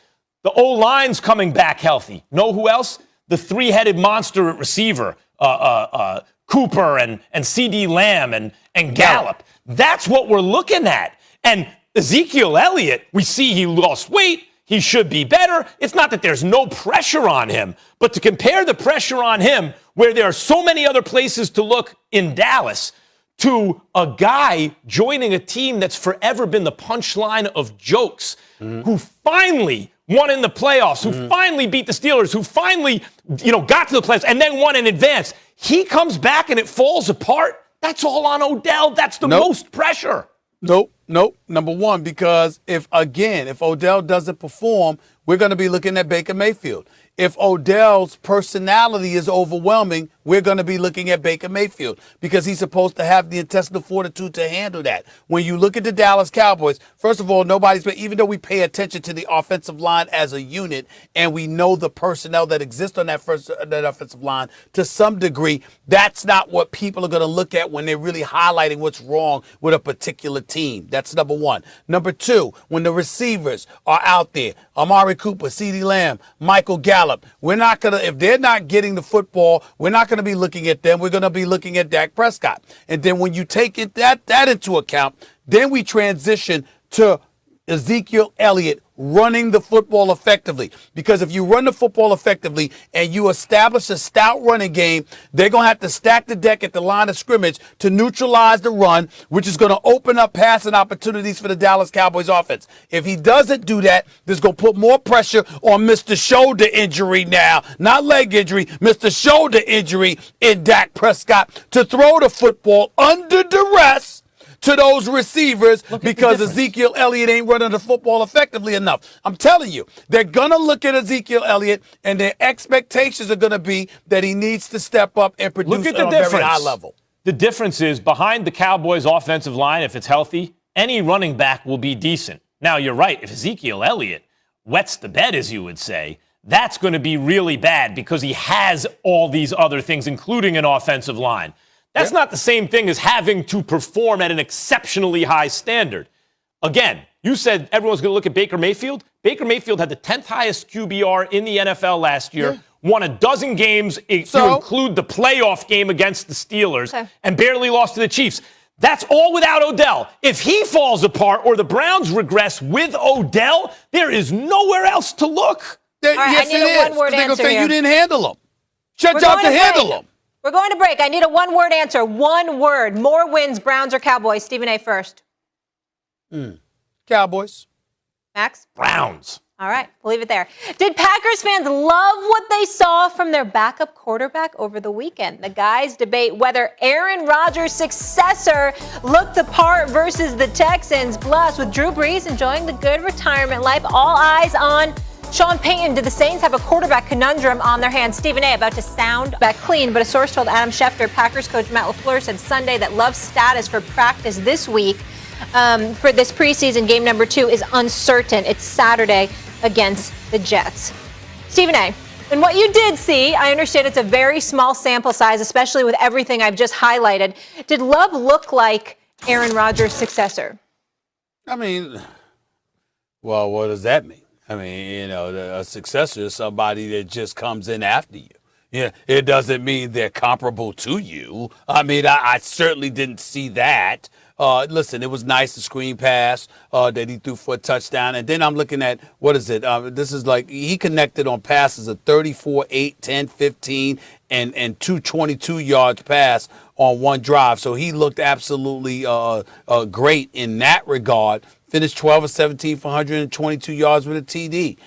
The O-line's coming back healthy. Know who else? The 3-headed monster at receiver, Cooper and CeeDee Lamb and Gallup. That's what we're looking at. And Ezekiel Elliott, we see he lost weight. He should be better. It's not that there's no pressure on him, but to compare the pressure on him where there are so many other places to look in Dallas to a guy joining a team that's forever been the punchline of jokes, who finally won in the playoffs, who finally beat the Steelers, who finally, got to the playoffs and then won in advance. He comes back and it falls apart. That's all on Odell. That's the most pressure. Nope. Number one, because if Odell doesn't perform, we're going to be looking at Baker Mayfield. If Odell's personality is overwhelming, we're going to be looking at Baker Mayfield because he's supposed to have the intestinal fortitude to handle that. When you look at the Dallas Cowboys, first of all, even though we pay attention to the offensive line as a unit and we know the personnel that exists on that offensive line to some degree, that's not what people are going to look at when they're really highlighting what's wrong with a particular team. That's number one. Number two, when the receivers are out there, Amari Cooper, CeeDee Lamb, Michael Gallup, we're not going to, if they're not getting the football, we're not going to be looking at them. We're going to be looking at Dak Prescott. And then when you take that into account, then we transition to Ezekiel Elliott running the football effectively. Because if you run the football effectively and you establish a stout running game, they're going to have to stack the deck at the line of scrimmage to neutralize the run, which is going to open up passing opportunities for the Dallas Cowboys offense. If he doesn't do that, this is going to put more pressure on Mr. Shoulder Injury now, not leg injury, Mr. Shoulder Injury in Dak Prescott to throw the football under duress to those receivers because Ezekiel Elliott ain't running the football effectively enough. I'm telling you, they're going to look at Ezekiel Elliott and their expectations are going to be that he needs to step up and produce at a very high level. The difference is behind the Cowboys' offensive line, if it's healthy, any running back will be decent. Now, you're right. If Ezekiel Elliott wets the bed, as you would say, that's going to be really bad because he has all these other things, including an offensive line. That's not the same thing as having to perform at an exceptionally high standard. Again, you said everyone's going to look at Baker Mayfield. Baker Mayfield had the 10th highest QBR in the NFL last year, won a dozen games to include the playoff game against the Steelers, and barely lost to the Chiefs. That's all without Odell. If he falls apart or the Browns regress with Odell, there is nowhere else to look. Yes, it is. One-word they're going to answer say here. you didn't handle him. Shut job to handle him. We're going to break. I need a one-word answer. One word. More wins, Browns or Cowboys? Stephen A. first. Cowboys. Max? Browns. All right, we'll leave it there. Did Packers fans love what they saw from their backup quarterback over the weekend? The guys debate whether Aaron Rodgers' successor looked the part versus the Texans. Plus, with Drew Brees enjoying the good retirement life, all eyes on Sean Payton. Do the Saints have a quarterback conundrum on their hands? Stephen A. about to sound back clean, but a source told Adam Schefter, Packers coach Matt LaFleur said Sunday that Love's status for practice this week for this preseason game number 2 is uncertain. It's Saturday against the Jets. Stephen A., and what you did see, I understand it's a very small sample size, especially with everything I've just highlighted. Did Love look like Aaron Rodgers' successor? I mean, well, what does that mean? I mean, a successor is somebody that just comes in after you. Yeah, it doesn't mean they're comparable to you. I mean, I certainly didn't see that. Listen, it was nice, the screen pass that he threw for a touchdown. And then I'm looking at, what is it? This is like he connected on passes of 34, 8, 10, 15, and 222 yards pass on one drive. So he looked absolutely great in that regard. Finished 12 of 17 for 122 yards with a TD.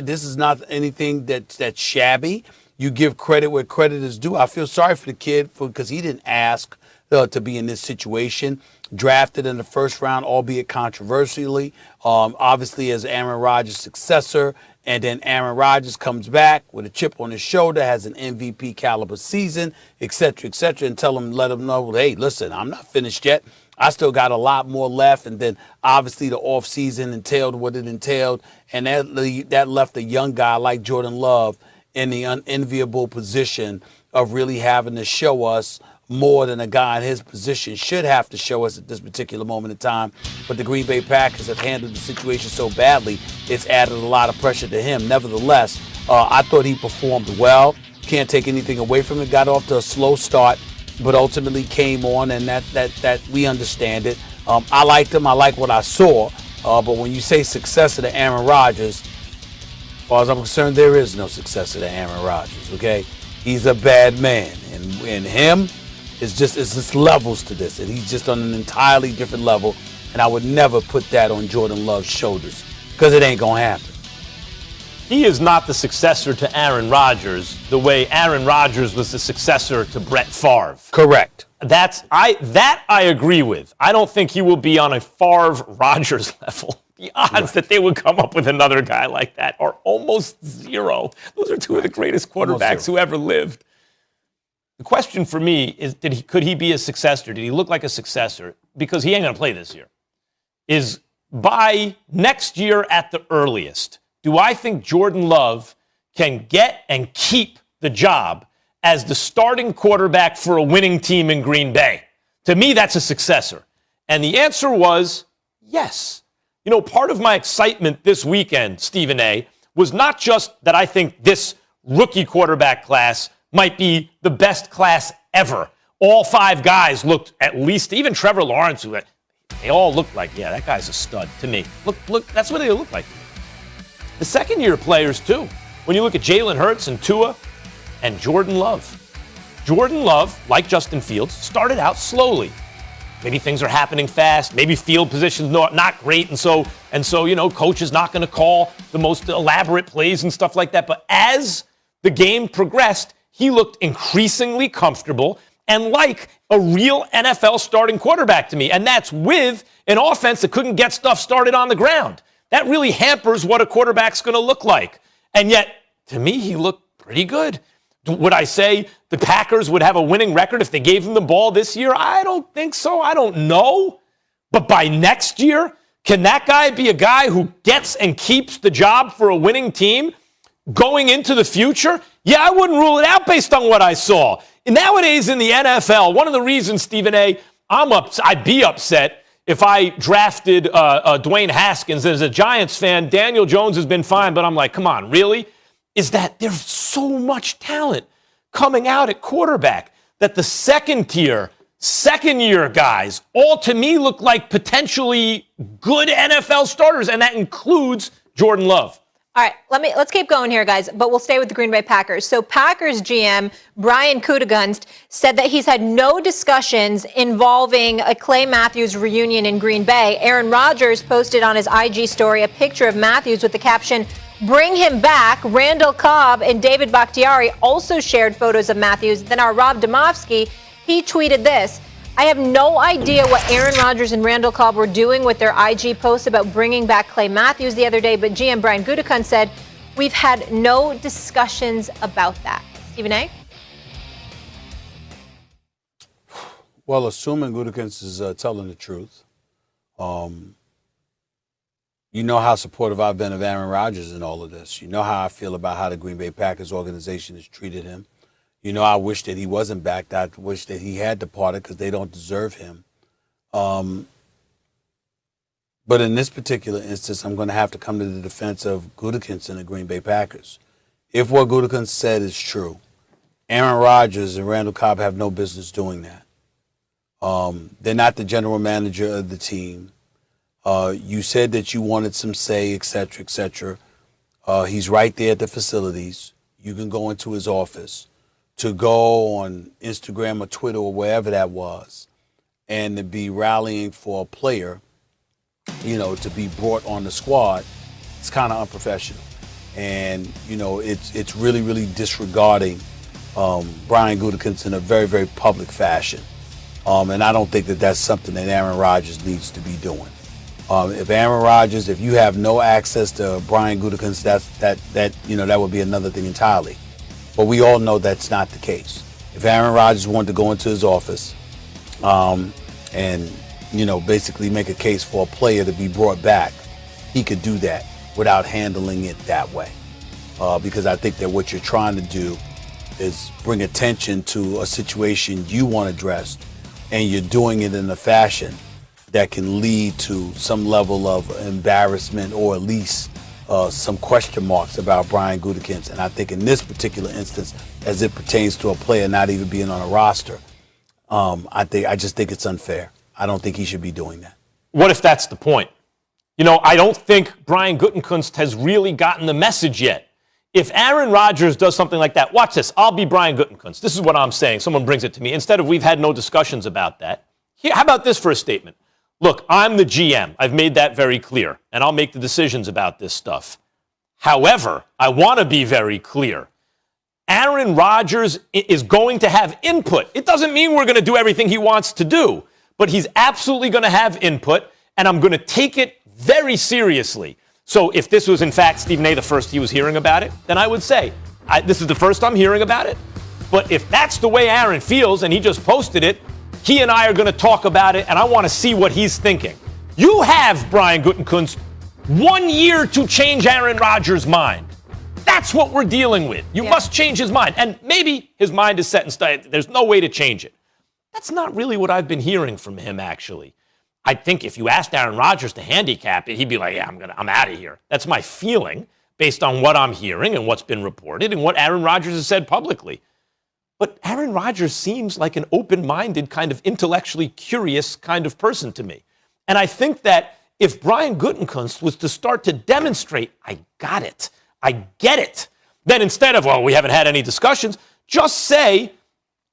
This is not anything that's shabby. You give credit where credit is due. I feel sorry for the kid because he didn't ask to be in this situation. Drafted in the first round, albeit controversially, obviously as Aaron Rodgers' successor. And then Aaron Rodgers comes back with a chip on his shoulder, has an MVP caliber season, et cetera, and let him know, hey, listen, I'm not finished yet. I still got a lot more left. And then obviously the offseason entailed what it entailed. And that left a young guy like Jordan Love in the unenviable position of really having to show us more than a guy in his position should have to show us at this particular moment in time. But the Green Bay Packers have handled the situation so badly, it's added a lot of pressure to him. Nevertheless, I thought he performed well. Can't take anything away from it. Got off to a slow start, but ultimately came on, and that we understand it. I liked him. I like what I saw. But when you say successor to Aaron Rodgers, as far as I'm concerned, there is no successor to Aaron Rodgers, okay? He's a bad man. And him, it's just levels to this. And he's just on an entirely different level. And I would never put that on Jordan Love's shoulders because it ain't going to happen. He is not the successor to Aaron Rodgers the way Aaron Rodgers was the successor to Brett Favre. Correct. That I agree with. I don't think he will be on a Favre-Rodgers level. The odds that they would come up with another guy like that are almost zero. Those are two of the greatest quarterbacks who ever lived. The question for me is, could he be a successor? Did he look like a successor? Because he ain't going to play this year. Is by next year at the earliest, do I think Jordan Love can get and keep the job as the starting quarterback for a winning team in Green Bay? To me, that's a successor. And the answer was yes. You know, part of my excitement this weekend, Stephen A., was not just that I think this rookie quarterback class might be the best class ever. All five guys looked, at least, even Trevor Lawrence, they all looked like, yeah, that guy's a stud to me. Look, that's what they look like. The second-year players, too. When you look at Jalen Hurts and Tua and Jordan Love. Jordan Love, like Justin Fields, started out slowly. Maybe things are happening fast. Maybe field position's not great. And so, you know, coach is not going to call the most elaborate plays and stuff like that. But as the game progressed, he looked increasingly comfortable and like a real NFL starting quarterback to me. And that's with an offense that couldn't get stuff started on the ground. That really hampers what a quarterback's going to look like. And yet, to me, he looked pretty good. Would I say the Packers would have a winning record if they gave him the ball this year? I don't think so. I don't know. But by next year, can that guy be a guy who gets and keeps the job for a winning team going into the future? Yeah, I wouldn't rule it out based on what I saw. And nowadays in the NFL, one of the reasons, Stephen A., I'd be upset if I drafted Dwayne Haskins. As a Giants fan, Daniel Jones has been fine, but I'm like, come on, really? Is that there's so much talent coming out at quarterback that the second-year guys all to me look like potentially good NFL starters, and that includes Jordan Love. All right, let's keep going here, guys, but we'll stay with the Green Bay Packers. So Packers GM Brian Gutekunst said that he's had no discussions involving a Clay Matthews reunion in Green Bay. Aaron Rodgers posted on his IG story a picture of Matthews with the caption, "Bring him back." Randall Cobb and David Bakhtiari also shared photos of Matthews. Then our Rob Domofsky, he tweeted this: "I have no idea what Aaron Rodgers and Randall Cobb were doing with their IG posts about bringing back Clay Matthews the other day, but GM Brian Gutekunst said, we've had no discussions about that." Stephen A.? Well, assuming Gutekunst is telling the truth, you know how supportive I've been of Aaron Rodgers in all of this. You know how I feel about how the Green Bay Packers organization has treated him. You know, I wish that he wasn't back. I wish that he had departed because they don't deserve him. But in this particular instance, I'm going to have to come to the defense of Gutekunst and the Green Bay Packers. if what Gutekunst said is true, Aaron Rodgers and Randall Cobb have no business doing that. They're not the general manager of the team. You said that you wanted some say, et cetera, et cetera. He's right there at the facilities. You can go into his office. To go on Instagram or Twitter or wherever that was and to be rallying for a player, to be brought on the squad, it's kind of unprofessional. And, it's really, really disregarding Brian Gutekunst in a very, very public fashion. And I don't think that that's something that Aaron Rodgers needs to be doing. If you have no access to Brian Gutekunst, that would be another thing entirely. But we all know that's not the case. If Aaron Rodgers wanted to go into his office and basically make a case for a player to be brought back, he could do that without handling it that way. Because I think that what you're trying to do is bring attention to a situation you want addressed, and you're doing it in a fashion that can lead to some level of embarrassment or at least some question marks about Brian Gutekunst. And I think in this particular instance, as it pertains to a player not even being on a roster, I just think it's unfair. I don't think he should be doing that. What if that's the point? I don't think Brian Gutekunst has really gotten the message yet. If Aaron Rodgers does something like that, watch this. I'll be Brian Gutekunst. This is what I'm saying. Someone brings it to me. Instead of we've had no discussions about that. Here, how about this for a statement? Look, I'm the GM. I've made that very clear, and I'll make the decisions about this stuff. However, I want to be very clear. Aaron Rodgers is going to have input. It doesn't mean we're going to do everything he wants to do, but he's absolutely going to have input, and I'm going to take it very seriously. So if this was, in fact, Stephen A., the first he was hearing about it, then I would say, this is the first I'm hearing about it. But if that's the way Aaron feels, and he just posted it, he and I are going to talk about it, and I want to see what he's thinking. You have, Brian Gutekunst, 1 year to change Aaron Rodgers' mind. That's what we're dealing with. You must change his mind. And maybe his mind is set in stone. There's no way to change it. That's not really what I've been hearing from him, actually. I think if you asked Aaron Rodgers to handicap it, he'd be like, yeah, I'm out of here. That's my feeling based on what I'm hearing and what's been reported and what Aaron Rodgers has said publicly. But Aaron Rodgers seems like an open-minded, kind of intellectually curious kind of person to me. And I think that if Brian Gutekunst was to start to demonstrate, I got it, I get it, then instead of, well, we haven't had any discussions, just say,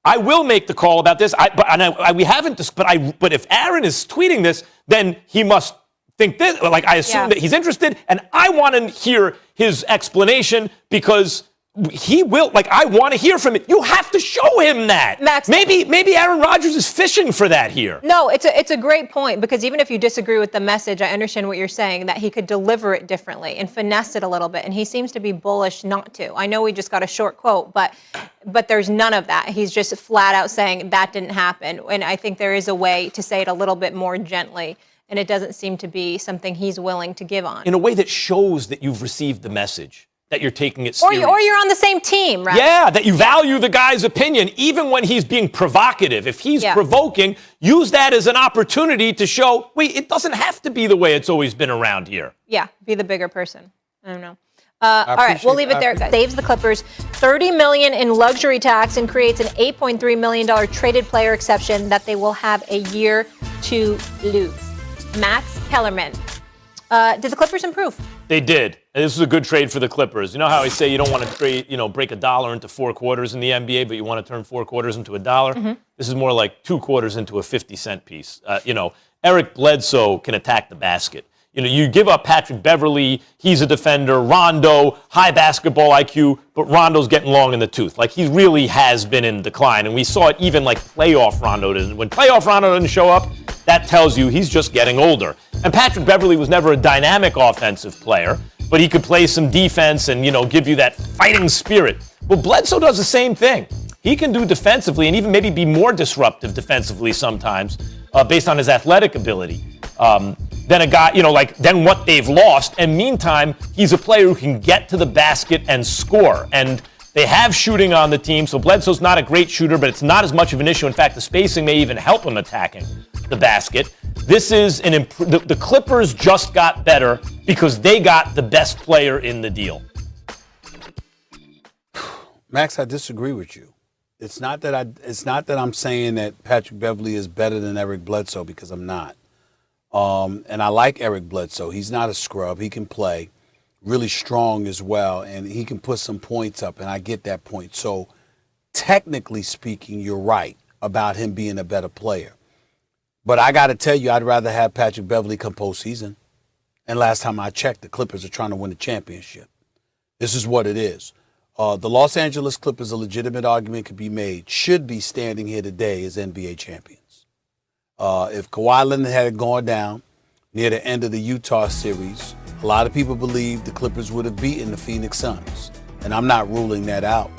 I will make the call about this. We haven't, but if Aaron is tweeting this, then he must think this. Like, I assume that he's interested, and I want to hear his explanation because he will. Like, I want to hear from it. You have to show him that. Max, maybe Aaron Rodgers is fishing for that here. No, it's a great point, because even if you disagree with the message, I understand what you're saying, that he could deliver it differently and finesse it a little bit, and he seems to be bullish not to. I know we just got a short quote, but there's none of that. He's just flat out saying that didn't happen, and I think there is a way to say it a little bit more gently, and it doesn't seem to be something he's willing to give on. In a way that shows that you've received the message, that you're taking it seriously. Or you're on the same team, right? Yeah, that you value the guy's opinion, even when he's being provocative. If he's provoking, use that as an opportunity to show, wait, it doesn't have to be the way it's always been around here. Yeah, be the bigger person. I don't know. All right, we'll leave it there. Saves the Clippers $30 million in luxury tax and creates an $8.3 million traded player exception that they will have a year to lose. Max Kellerman. Did the Clippers improve? They did. And this was a good trade for the Clippers. You know how I say you don't want to trade, break a dollar into 4 quarters in the NBA, but you want to turn 4 quarters into a dollar? Mm-hmm. This is more like 2 quarters into a 50-cent piece. Eric Bledsoe can attack the basket. You give up Patrick Beverley, he's a defender. Rondo, high basketball IQ, but Rondo's getting long in the tooth. Like, he really has been in decline, and we saw it even like playoff Rondo didn't. When playoff Rondo didn't show up, that tells you he's just getting older. And Patrick Beverley was never a dynamic offensive player, but he could play some defense and, give you that fighting spirit. Well, Bledsoe does the same thing. He can do defensively and even maybe be more disruptive defensively sometimes based on his athletic ability. Than a guy, than what they've lost. And meantime, he's a player who can get to the basket and score. And they have shooting on the team, so Bledsoe's not a great shooter, but it's not as much of an issue. In fact, the spacing may even help him attacking the basket. This is the Clippers just got better because they got the best player in the deal. Max, I disagree with you. It's not that I'm saying that Patrick Beverley is better than Eric Bledsoe, because I'm not. And I like Eric Bledsoe. He's not a scrub. He can play really strong as well, and he can put some points up, and I get that point. So technically speaking, you're right about him being a better player. But I got to tell you, I'd rather have Patrick Beverley come postseason. And last time I checked, the Clippers are trying to win the championship. This is what it is. The Los Angeles Clippers, a legitimate argument could be made, should be standing here today as NBA champions. If Kawhi Leonard had gone down near the end of the Utah series, a lot of people believe the Clippers would have beaten the Phoenix Suns. And I'm not ruling that out.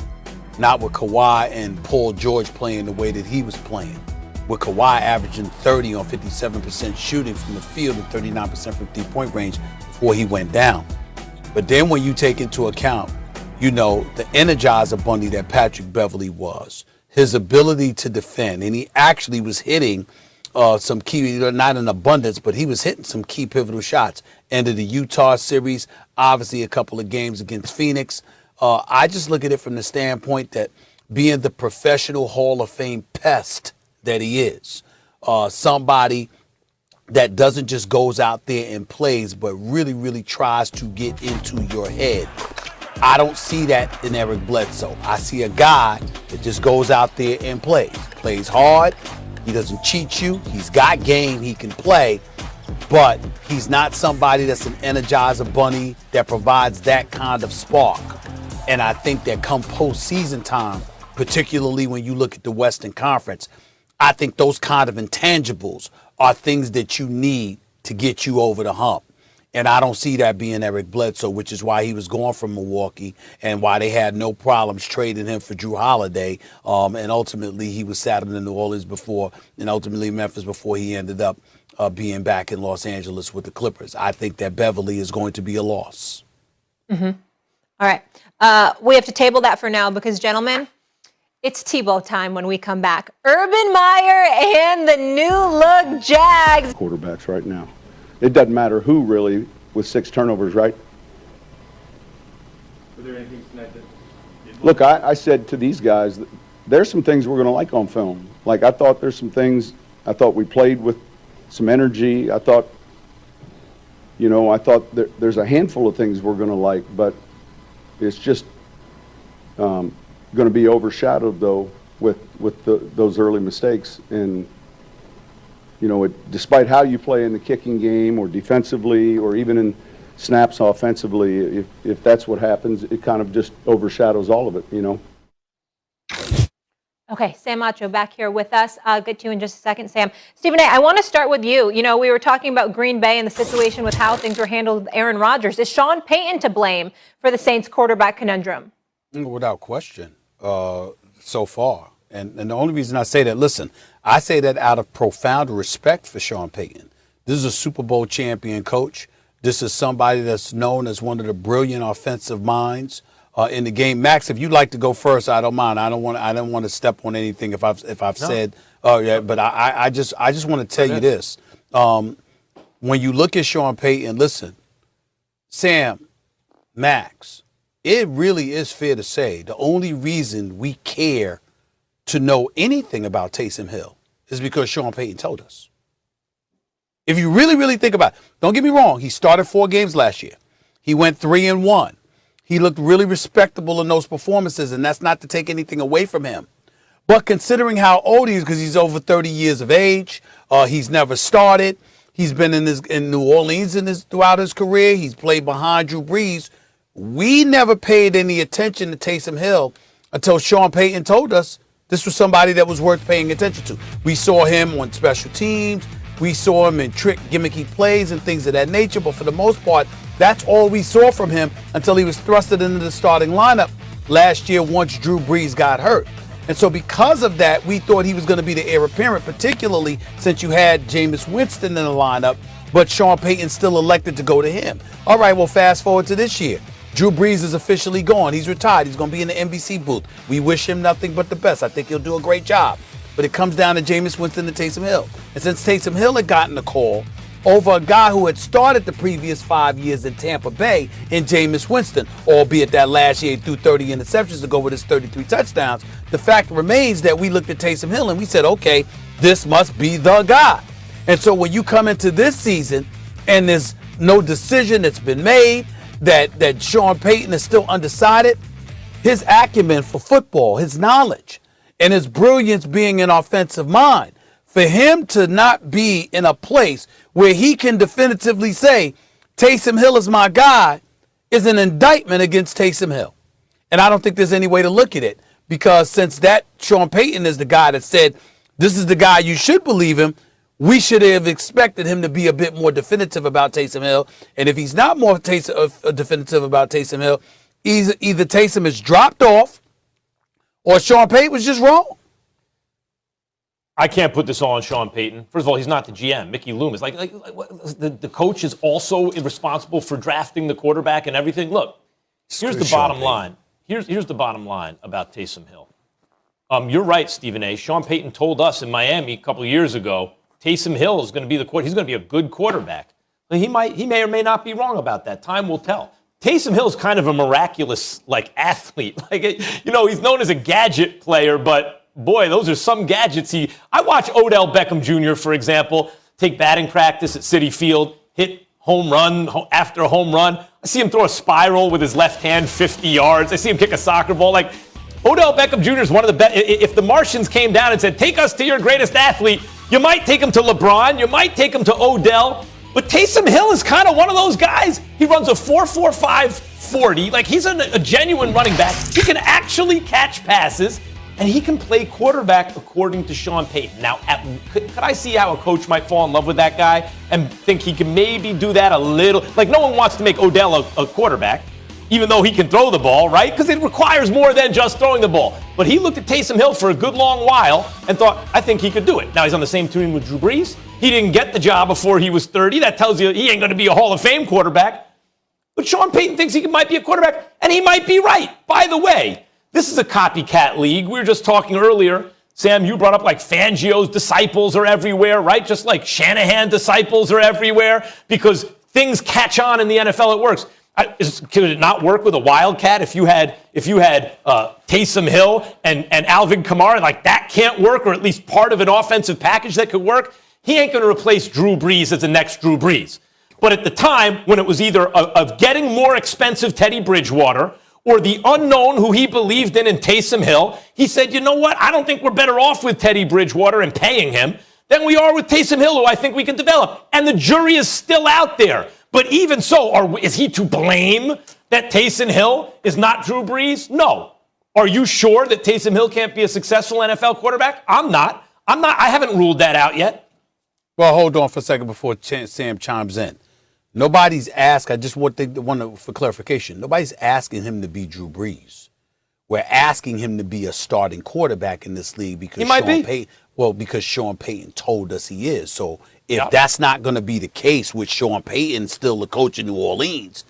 Not with Kawhi and Paul George playing the way that he was playing. With Kawhi averaging 30 on 57% shooting from the field and 39% from three-point range before he went down. But then when you take into account, the Energizer Bunny that Patrick Beverley was, his ability to defend, and he actually was hitting some key, not in abundance, but he was hitting some key pivotal shots. End of the Utah series, obviously a couple of games against Phoenix. I just look at it from the standpoint that being the professional Hall of Fame pest that he is, somebody that doesn't just goes out there and plays, but really, really tries to get into your head. I don't see that in Eric Bledsoe. I see a guy that just goes out there and plays hard. He doesn't cheat you. He's got game. He can play, but he's not somebody that's an Energizer Bunny that provides that kind of spark. And I think that come postseason time, particularly when you look at the Western Conference, I think those kind of intangibles are things that you need to get you over the hump. And I don't see that being Eric Bledsoe, which is why he was gone from Milwaukee and why they had no problems trading him for Drew Holiday. And ultimately, he was saddled in New Orleans before, and ultimately Memphis before he ended up being back in Los Angeles with the Clippers. I think that Beverley is going to be a loss. Mm-hmm. All right. We have to table that for now because, gentlemen, it's Tebow time when we come back. Urban Meyer and the new look Jags. Quarterbacks right now. It doesn't matter who really with 6 turnovers, right? Were there anything tonight that... Look, I said to these guys, there's some things we're going to like on film. Like, I thought there's some things, I thought we played with some energy. I thought there's a handful of things we're going to like, but it's just going to be overshadowed, though, with those early mistakes. And despite how you play in the kicking game or defensively or even in snaps offensively, if that's what happens, it kind of just overshadows all of it, Okay, Sam Acho back here with us. I'll get to you in just a second, Sam. Stephen A., I want to start with you. We were talking about Green Bay and the situation with how things were handled with Aaron Rodgers. Is Sean Payton to blame for the Saints quarterback conundrum? Without question, so far. And the only reason I say that, listen, I say that out of profound respect for Sean Payton. This is a Super Bowl champion coach. This is somebody that's known as one of the brilliant offensive minds in the game. Max, if you'd like to go first, I don't mind. I don't want to step on anything if I've said. Oh yeah, but I just want to tell you this. When you look at Sean Payton, listen, Sam, Max, it really is fair to say the only reason we care to know anything about Taysom Hill is because Sean Payton told us. If you really, really think about it, don't get me wrong, he started 4 games last year. He went 3-1. He looked really respectable in those performances, and that's not to take anything away from him. But considering how old he is, because he's over 30 years of age, he's never started. He's been in New Orleans throughout his career. He's played behind Drew Brees. We never paid any attention to Taysom Hill until Sean Payton told us this was somebody that was worth paying attention to. We saw him on special teams. We saw him in trick, gimmicky plays and things of that nature. But for the most part, that's all we saw from him until he was thrusted into the starting lineup last year once Drew Brees got hurt. And so because of that, we thought he was going to be the heir apparent, particularly since you had Jameis Winston in the lineup, but Sean Payton still elected to go to him. All right, well, fast forward to this year. Drew Brees is officially gone. He's retired. He's going to be in the NBC booth. We wish him nothing but the best. I think he'll do a great job. But it comes down to Jameis Winston and Taysom Hill. And since Taysom Hill had gotten the call, over a guy who had started the previous 5 years in Tampa Bay in Jameis Winston, albeit that last year he threw 30 interceptions to go with his 33 touchdowns. The fact remains that we looked at Taysom Hill and we said, okay, this must be the guy. And so when you come into this season and there's no decision that's been made, that Sean Payton is still undecided, his acumen for football, his knowledge, and his brilliance being an offensive mind, for him to not be in a place where he can definitively say, Taysom Hill is my guy, is an indictment against Taysom Hill. And I don't think there's any way to look at it, because since that Sean Payton is the guy that said, this is the guy you should believe him, we should have expected him to be a bit more definitive about Taysom Hill. And if he's not more definitive about Taysom Hill, either Taysom has dropped off or Sean Payton was just wrong. I can't put this all on Sean Payton. First of all, he's not the GM. Mickey Loomis. The coach is also responsible for drafting the quarterback and everything. Look, here's the bottom line. Here's the bottom line about Taysom Hill. You're right, Stephen A. Sean Payton told us in Miami a couple of years ago, Taysom Hill is going to be he's going to be a good quarterback. He may or may not be wrong about that. Time will tell. Taysom Hill is kind of a miraculous athlete. He's known as a gadget player, but boy, those are some gadgets. I watch Odell Beckham Jr., for example, take batting practice at Citi Field, hit home run after home run. I see him throw a spiral with his left hand 50 yards. I see him kick a soccer ball. Odell Beckham Jr. is one of the best. If the Martians came down and said, take us to your greatest athlete, you might take him to LeBron, you might take him to Odell, but Taysom Hill is kind of one of those guys. He runs a 4.45 40. He's a genuine running back. He can actually catch passes, and he can play quarterback according to Sean Payton. Now, could I see how a coach might fall in love with that guy and think he can maybe do that a little? No one wants to make Odell a quarterback, even though he can throw the ball, right? Because it requires more than just throwing the ball. But he looked at Taysom Hill for a good long while and thought, I think he could do it. Now, he's on the same team with Drew Brees. He didn't get the job before he was 30. That tells you he ain't going to be a Hall of Fame quarterback. But Sean Payton thinks he might be a quarterback, and he might be right. By the way, this is a copycat league. We were just talking earlier. Sam, you brought up Fangio's disciples are everywhere, right? Just like Shanahan disciples are everywhere because things catch on in the NFL. It works. Could it not work with a Wildcat if you had Taysom Hill and Alvin Kamara? That can't work, or at least part of an offensive package that could work. He ain't going to replace Drew Brees as the next Drew Brees. But at the time, when it was either of getting more expensive Teddy Bridgewater or the unknown who he believed in Taysom Hill, he said, you know what? I don't think we're better off with Teddy Bridgewater and paying him than we are with Taysom Hill, who I think we can develop. And the jury is still out there. But even so, is he to blame that Taysom Hill is not Drew Brees? No. Are you sure that Taysom Hill can't be a successful NFL quarterback? I'm not. I haven't ruled that out yet. Well, hold on for a second before Sam chimes in. Nobody's asked. I just want for clarification. Nobody's asking him to be Drew Brees. We're asking him to be a starting quarterback in this league because because Sean Payton told us he is. So if that's not going to be the case with Sean Payton still the coach in New Orleans,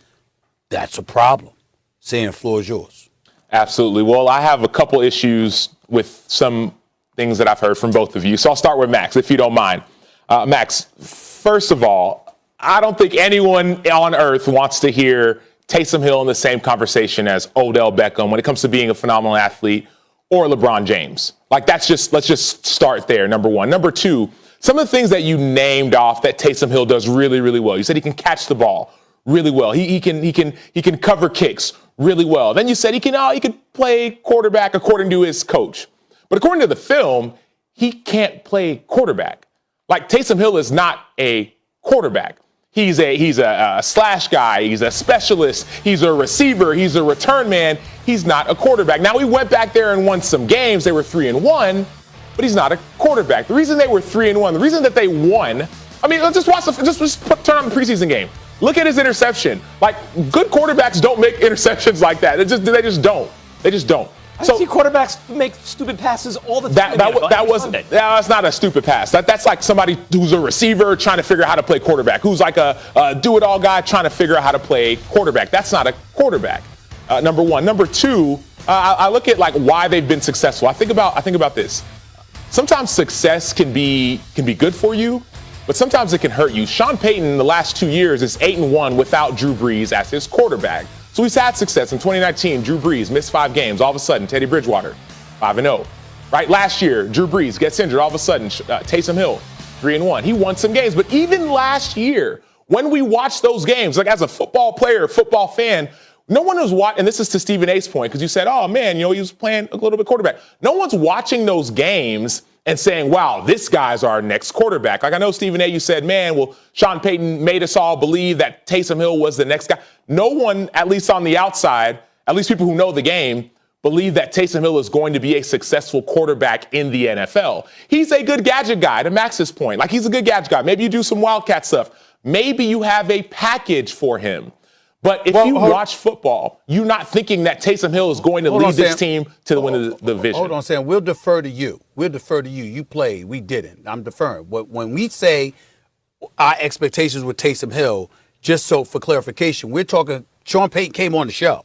that's a problem. Sam, floor is yours. Absolutely. Well, I have a couple issues with some things that I've heard from both of you. So I'll start with Max, if you don't mind. Max, first of all, I don't think anyone on earth wants to hear Taysom Hill in the same conversation as Odell Beckham when it comes to being a phenomenal athlete or LeBron James. Let's just start there, number one. Number two, some of the things that you named off that Taysom Hill does really, really well. You said he can catch the ball really well. He can cover kicks really well. Then you said he can play quarterback according to his coach. But according to the film, he can't play quarterback. Taysom Hill is not a quarterback. He's a slash guy. He's a specialist. He's a receiver. He's a return man. He's not a quarterback. Now, we went back there and won some games. They were 3-1, but he's not a quarterback. The reason they were 3-1, the reason that they won, let's just watch turn on the preseason game. Look at his interception. Good quarterbacks don't make interceptions like that. They just don't. They just don't. I see quarterbacks make stupid passes all the time. That's not a stupid pass. That's like somebody who's a receiver trying to figure out how to play quarterback, who's like a do-it-all guy trying to figure out how to play quarterback. That's not a quarterback, number one. Number two, I look at why they've been successful. I think about this. Sometimes success can be good for you, but sometimes it can hurt you. Sean Payton in the last 2 years is 8-1 without Drew Brees as his quarterback. So he's had success. In 2019, Drew Brees missed 5 games. All of a sudden, Teddy Bridgewater, 5-0. Right? Last year, Drew Brees gets injured. All of a sudden, Taysom Hill, 3-1. He won some games. But even last year, when we watched those games, like as a football player, football fan, no one was watching, and this is to Stephen A's point, because you said, oh man, he was playing a little bit quarterback. No one's watching those games and saying, wow, this guy's our next quarterback. Like I know, Stephen A, you said, man, well, Sean Payton made us all believe that Taysom Hill was the next guy. No one, at least on the outside, at least people who know the game, believe that Taysom Hill is going to be a successful quarterback in the NFL. He's a good gadget guy, to Max's point. Like, he's a good gadget guy. Maybe you do some Wildcat stuff. Maybe you have a package for him. But if you watch football, you're not thinking that Taysom Hill is going to lead this team to the win of the division. Hold on, Sam. We'll defer to you. You played. We didn't. I'm deferring. When we say our expectations with Taysom Hill, just so for clarification, we're talking Sean Payton came on the show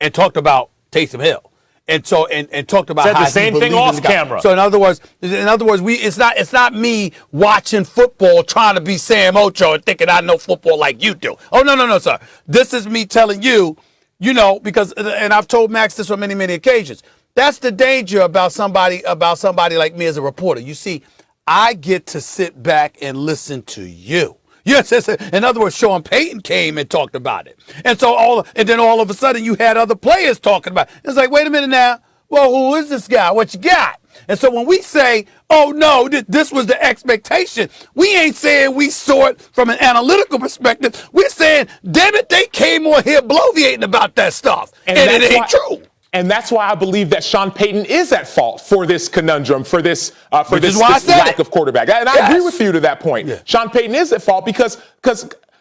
and talked about Taysom Hill. And so and talked about said how the same thing off camera. So in other words, it's not me watching football trying to be Sam Ocho and thinking I know football like you do. Oh no, sir. This is me telling you, because and I've told Max this on many occasions. That's the danger about somebody like me as a reporter. You see, I get to sit back and listen to you. Yes. In other words, Sean Payton came and talked about it. And so then all of a sudden you had other players talking about it. It's like, wait a minute now. Well, who is this guy? What you got? And so when we say, oh, no, this was the expectation, we ain't saying we saw it from an analytical perspective. We're saying, damn it, they came on here bloviating about that stuff. And it ain't true. And that's why I believe that Sean Payton is at fault for this conundrum, for this lack of quarterback. And I agree with you to that point. Yeah. Sean Payton is at fault because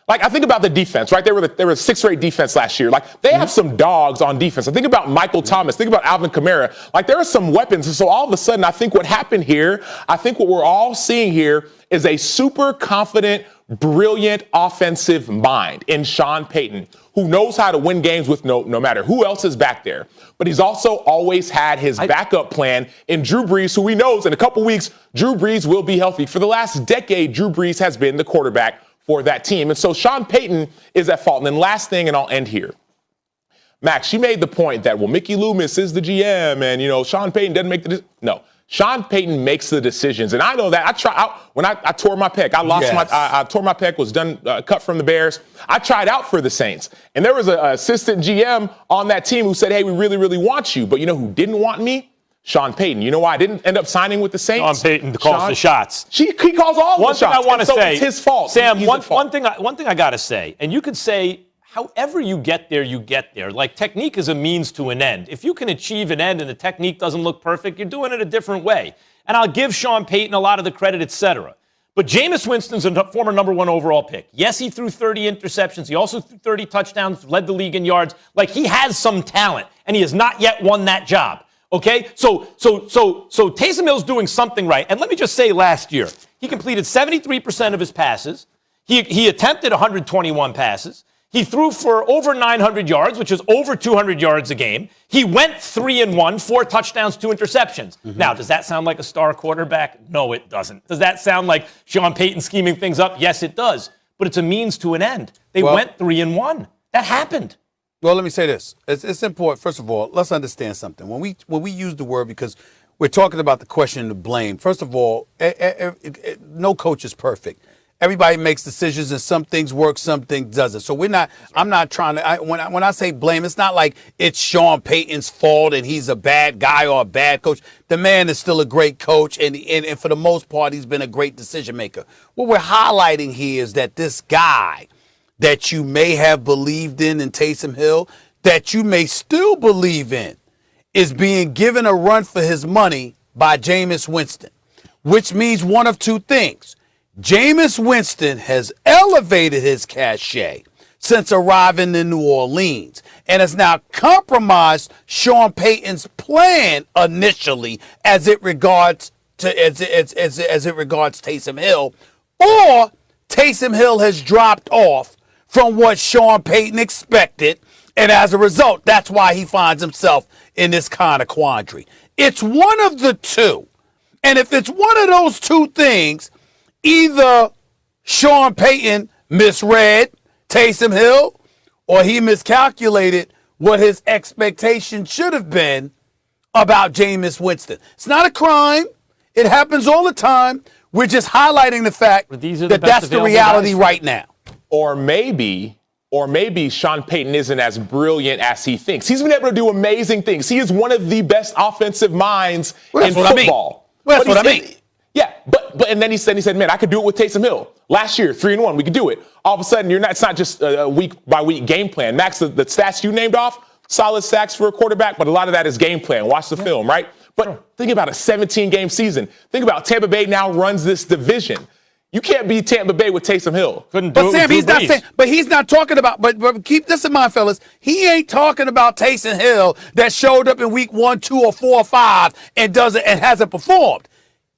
like, I think about the defense, right? They were a 6th-rate defense last year. Like, they have some dogs on defense. I think about Michael Thomas. Think about Alvin Kamara. Like, there are some weapons. And so all of a sudden, I think what happened here, I think what we're all seeing here is a super confident, brilliant offensive mind in Sean Payton, who knows how to win games with no matter who else is back there. But he's also always had his backup plan in Drew Brees, who he knows in a couple weeks, Drew Brees will be healthy. For the last decade, Drew Brees has been the quarterback for that team. And so Sean Payton is at fault. And then last thing, and I'll end here. Max, she made the point that, well, Mickey Loomis is the GM and, Sean Payton doesn't make the No. Sean Payton makes the decisions. And I know that. When I tore my pec, I tore my pec, was done, cut from the Bears. I tried out for the Saints. And there was an assistant GM on that team who said, hey, we really, really want you. But you know who didn't want me? Sean Payton. You know why I didn't end up signing with the Saints? Sean Payton calls the shots. He calls all the shots. One thing I want to say. It's his fault. Sam, one thing I got to say, and you could say, however you get there, you get there. Like, technique is a means to an end. If you can achieve an end and the technique doesn't look perfect, you're doing it a different way. And I'll give Sean Payton a lot of the credit, etc. But Jameis Winston's a former number 1 overall pick. Yes, he threw 30 interceptions. He also threw 30 touchdowns, led the league in yards. Like, he has some talent, and he has not yet won that job. Okay? So Taysom Hill's doing something right. And let me just say, last year, he completed 73% of his passes. He attempted 121 passes. He threw for over 900 yards, which is over 200 yards a game. He went 3-1, 4 touchdowns, 2 interceptions. Mm-hmm. Now, does that sound like a star quarterback? No, it doesn't. Does that sound like Sean Payton scheming things up? Yes, it does. But it's a means to an end. They went 3-1. That happened. Well, let me say this. It's important. First of all, let's understand something. When we use the word, because we're talking about the question of blame. First of all, no coach is perfect. Everybody makes decisions, and some things work, some things doesn't. So I'm not trying to, when I say blame, it's not like it's Sean Payton's fault and he's a bad guy or a bad coach. The man is still a great coach, and for the most part, he's been a great decision maker. What we're highlighting here is that this guy that you may have believed in Taysom Hill, that you may still believe in, is being given a run for his money by Jameis Winston, which means one of two things. Jameis Winston has elevated his cachet since arriving in New Orleans and has now compromised Sean Payton's plan initially as it regards Taysom Hill, or Taysom Hill has dropped off from what Sean Payton expected, and as a result, that's why he finds himself in this kind of quandary. It's one of the two, and if it's one of those two things, either Sean Payton misread Taysom Hill or he miscalculated what his expectation should have been about Jameis Winston. It's not a crime. It happens all the time. We're just highlighting the fact that that's the reality right now. Or maybe Sean Payton isn't as brilliant as he thinks. He's been able to do amazing things. He is one of the best offensive minds in football. That's what I mean. Yeah, but and then he said, man, I could do it with Taysom Hill. Last year, 3-1, we could do it. All of a sudden, it's not just a week-by-week game plan. Max, the stats you named off, solid sacks for a quarterback, but a lot of that is game plan. Watch the film, right? But think about a 17-game season. Think about Tampa Bay now runs this division. You can't beat Tampa Bay with Taysom Hill. But Sam, he's not saying. But he's not talking about. But keep this in mind, fellas. He ain't talking about Taysom Hill that showed up in week 1, 2, or 4, or 5 and hasn't performed.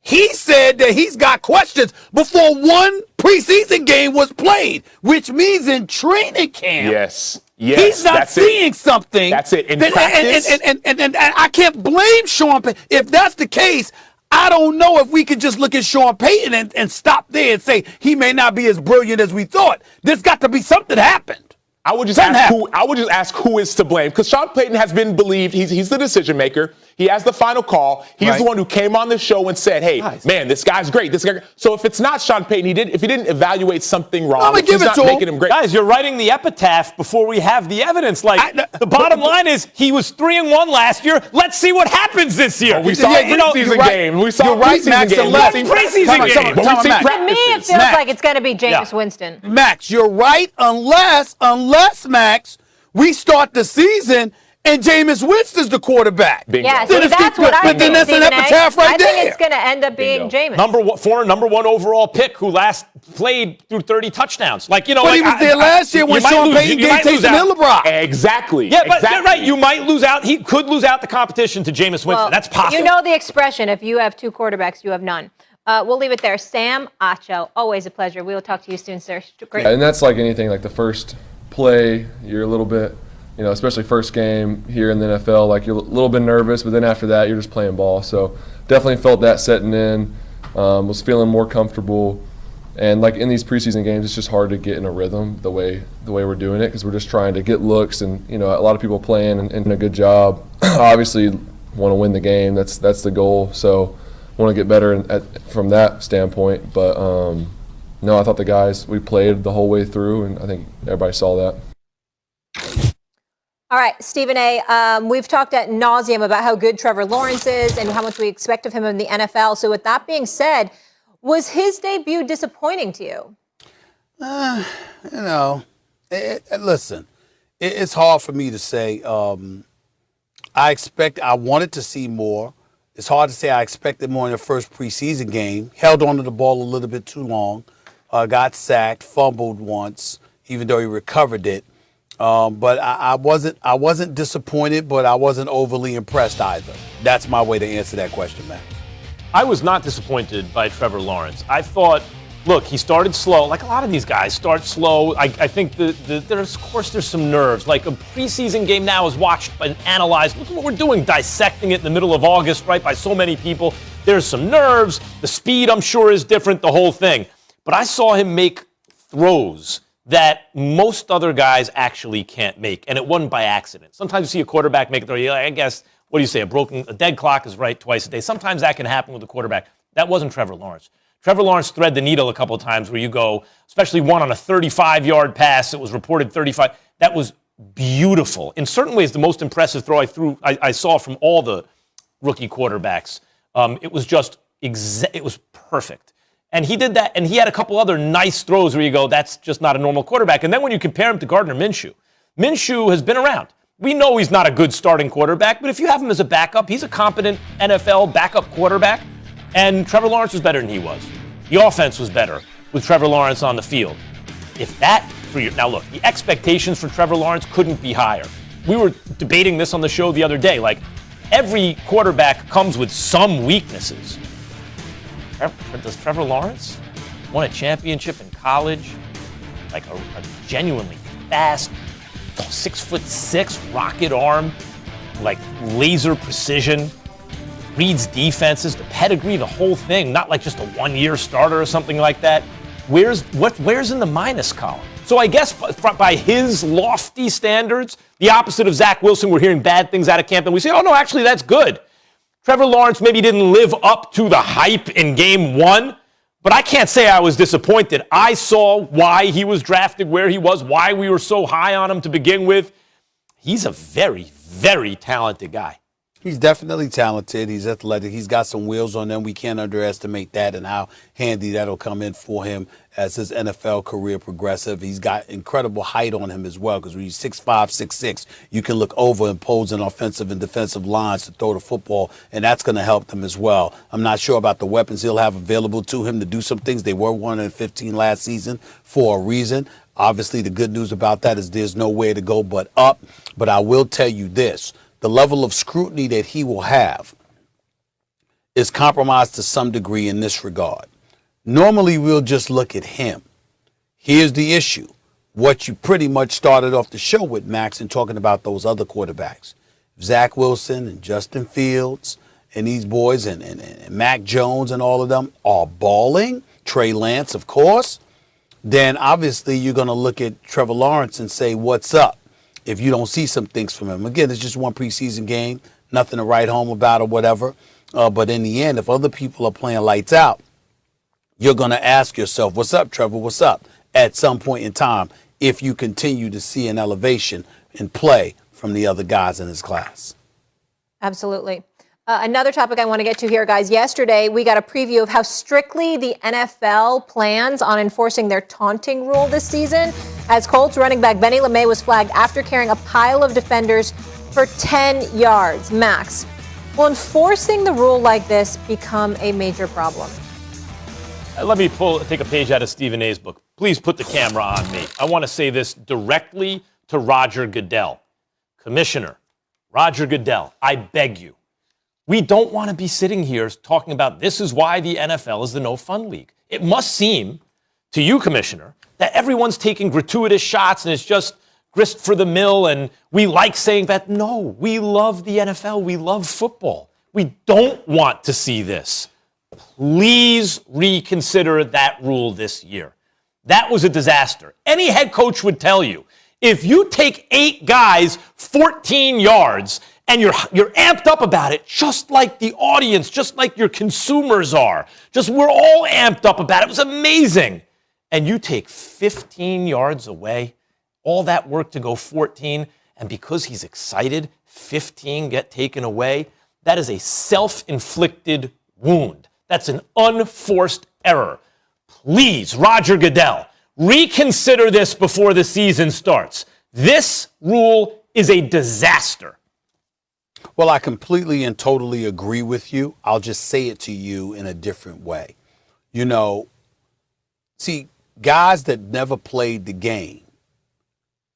He said that he's got questions before one preseason game was played, which means in training camp. Yes, he's not seeing something. That's it. In practice, and I can't blame Sean Payton. If that's the case, I don't know if we could just look at Sean Payton and stop there and say he may not be as brilliant as we thought. There's got to be something happened. I would just ask who is to blame, because Sean Payton has been believed. He's the decision maker. He has the final call. He's the one who came on the show and said, "Hey, man, this guy's great. This guy." So if it's not Sean Payton, if he didn't evaluate something wrong, I'm gonna give it to him. Great. Guys, you're writing the epitaph before we have the evidence. The bottom line is he was 3-1 last year. Let's see what happens this year. We saw a preseason game. We saw a preseason game. Preseason game. To me, it feels like it's going to be Jameis Winston. Max, you're right, unless Max, we start the season and Jameis Winston's the quarterback. Yeah, see, that's what I think. But then that's an epitaph right there. I think it's going to end up being Jameis. Number one overall pick who last played through 30 touchdowns. But he was there last year when Sean Payton gave Taysom Hill a block. Exactly. Yeah, but you're right. You might lose out. He could lose out the competition to Jameis Winston. That's possible. You know the expression, if you have two quarterbacks, you have none. We'll leave it there. Sam Acho, always a pleasure. We will talk to you soon, sir. Great. And that's like anything, like the first play, you're a little bit, especially first game here in the NFL, like you're a little bit nervous, but then after that, you're just playing ball. So definitely felt that setting in, was feeling more comfortable. And like in these preseason games, it's just hard to get in a rhythm the way we're doing it, because we're just trying to get looks, and a lot of people playing and a good job. Obviously, want to win the game. That's the goal. So want to get better from that standpoint. But no, I thought the guys, we played the whole way through, and I think everybody saw that. All right, Stephen A., we've talked ad nauseum about how good Trevor Lawrence is and how much we expect of him in the NFL. So with that being said, was his debut disappointing to you? Listen, it's hard for me to say. I wanted to see more. It's hard to say I expected more in the first preseason game. Held onto the ball a little bit too long. Got sacked, fumbled once, even though he recovered it. But I wasn't disappointed, but I wasn't overly impressed either. That's my way to answer that question, Matt. I was not disappointed by Trevor Lawrence. I thought, look, he started slow. Like a lot of these guys start slow. I think there's some nerves. Like a preseason game now is watched and analyzed. Look at what we're doing, dissecting it in the middle of August, right, by so many people. There's some nerves. The speed, I'm sure, is different, the whole thing. But I saw him make throws that most other guys actually can't make, and it wasn't by accident. Sometimes you see a quarterback make a throw, you're like, I guess, what do you say, a dead clock is right twice a day. Sometimes that can happen with a quarterback. That wasn't Trevor Lawrence. Trevor Lawrence thread the needle a couple of times where you go, especially one on a 35-yard pass. It was reported 35. That was beautiful. In certain ways, the most impressive throw I saw from all the rookie quarterbacks. It was just, it was perfect. And he did that, and he had a couple other nice throws where you go, that's just not a normal quarterback. And then when you compare him to Gardner Minshew has been around. We know he's not a good starting quarterback, but if you have him as a backup, he's a competent NFL backup quarterback. And Trevor Lawrence was better than he was. The offense was better with Trevor Lawrence on the field. Now look, the expectations for Trevor Lawrence couldn't be higher. We were debating this on the show the other day. Like, every quarterback comes with some weaknesses. Does Trevor Lawrence won a championship in college? Like a genuinely fast, 6'6", rocket arm, like laser precision. reads defenses, the pedigree, the whole thing, not like just a one-year starter or something like that. Where's in the minus column? So I guess by his lofty standards, the opposite of Zach Wilson, we're hearing bad things out of camp, and we say, oh, no, actually, that's good. Trevor Lawrence maybe didn't live up to the hype in game one, but I can't say I was disappointed. I saw why he was drafted where he was, why we were so high on him to begin with. He's a very, very talented guy. He's definitely talented. He's athletic. He's got some wheels on him. We can't underestimate that and how handy that'll come in for him as his NFL career progresses. He's got incredible height on him as well, because when he's 6'5", 6'6", you can look over and pose an offensive and defensive lines to throw the football, and that's going to help them as well. I'm not sure about the weapons he'll have available to him to do some things. They were 115 last season for a reason. Obviously, the good news about that is there's nowhere to go but up. But I will tell you this. The level of scrutiny that he will have is compromised to some degree in this regard. Normally, we'll just look at him. Here's the issue. What you pretty much started off the show with, Max, and talking about those other quarterbacks. Zach Wilson and Justin Fields and these boys and Mac Jones and all of them are balling. Trey Lance, of course. Then obviously you're going to look at Trevor Lawrence and say, what's up? If you don't see some things from him. Again, it's just one preseason game, nothing to write home about or whatever. But in the end, if other people are playing lights out, you're going to ask yourself, what's up, Trevor? What's up? At some point in time, if you continue to see an elevation in play from the other guys in his class. Absolutely. Another topic I want to get to here, guys. Yesterday, we got a preview of how strictly the NFL plans on enforcing their taunting rule this season, as Colts running back Benny LeMay was flagged after carrying a pile of defenders for 10 yards. Max, will enforcing the rule like this become a major problem? Let me take a page out of Stephen A's book. Please put the camera on me. I want to say this directly to Roger Goodell. Commissioner, Roger Goodell, I beg you. We don't want to be sitting here talking about this is why the NFL is the no-fun league. It must seem to you, Commissioner, that everyone's taking gratuitous shots and it's just grist for the mill and we like saying that. No, we love the NFL. We love football. We don't want to see this. Please reconsider that rule this year. That was a disaster. Any head coach would tell you, if you take 8 guys 14 yards and you're amped up about it, just like the audience, just like your consumers are. We're all amped up about it. It was amazing. And you take 15 yards away, all that work to go 14, and because he's excited, 15 get taken away. That is a self-inflicted wound. That's an unforced error. Please, Roger Goodell, reconsider this before the season starts. This rule is a disaster. Well, I completely and totally agree with you. I'll just say it to you in a different way. You know, see, guys that never played the game,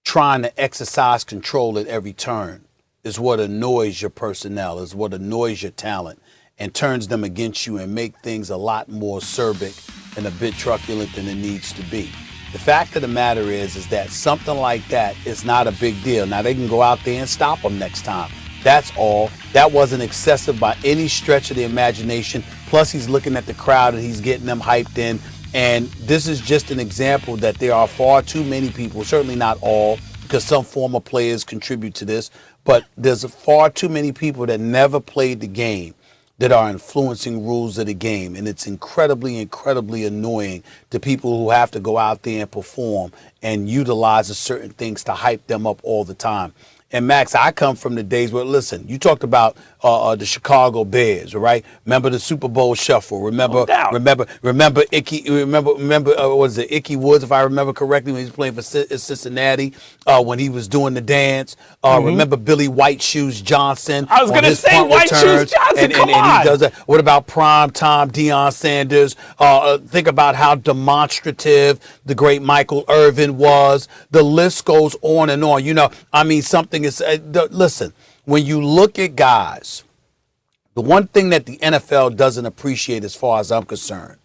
trying to exercise control at every turn is what annoys your personnel, is what annoys your talent, and turns them against you and make things a lot more acerbic and a bit truculent than it needs to be. The fact of the matter is that something like that is not a big deal. Now, they can go out there and stop them next time. That's all. That wasn't excessive by any stretch of the imagination. Plus, he's looking at the crowd and he's getting them hyped in. And this is just an example that there are far too many people, certainly not all, because some former players contribute to this, but there's far too many people that never played the game that are influencing rules of the game. And it's incredibly, incredibly annoying to people who have to go out there and perform and utilize certain things to hype them up all the time. And Max, I come from the days where, listen, you talked about the Chicago Bears, right? Remember the Super Bowl shuffle? Remember Icky? Was it Icky Woods, if I remember correctly, when he was playing for Cincinnati, when he was doing the dance? Remember Billy White Shoes Johnson? I was going to say White Shoes Johnson. Come on. He does that. What about prime time Deion Sanders? Think about how demonstrative the great Michael Irvin was. The list goes on and on. You know, I mean, something is. Listen, when you look at guys, the one thing that the NFL doesn't appreciate, as far as I'm concerned,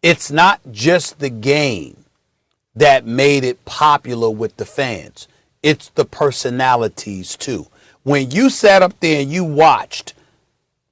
it's not just the game that made it popular with the fans. It's the personalities, too. When you sat up there and you watched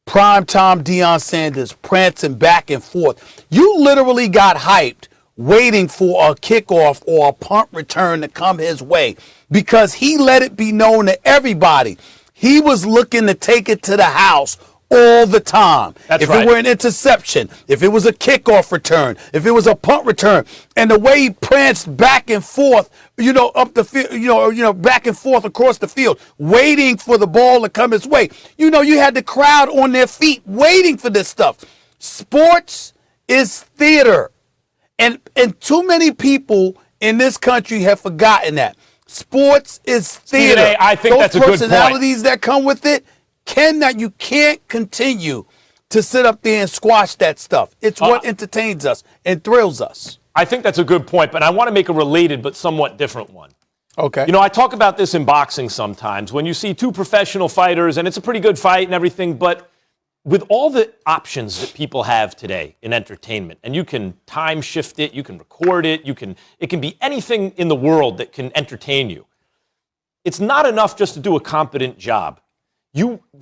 primetime Deion Sanders prancing back and forth. You literally got hyped waiting for a kickoff or a punt return to come his way because he let it be known to everybody. He was looking to take it to the house all the time. If it were an interception, if it was a kickoff return, if it was a punt return, and the way he pranced back and forth, up the field, back and forth across the field, waiting for the ball to come his way. You had the crowd on their feet waiting for this stuff. Sports is theater. And too many people in this country have forgotten that. Sports is theater. Stephen A., I think that's a good point. Those personalities that come with it, you can't continue to sit up there and squash that stuff. It's what entertains us and thrills us. I think that's a good point, but I want to make a related but somewhat different one. Okay. I talk about this in boxing sometimes. When you see two professional fighters, and it's a pretty good fight and everything, but with all the options that people have today in entertainment, and you can time shift it, you can record it, it can be anything in the world that can entertain you. It's not enough just to do a competent job.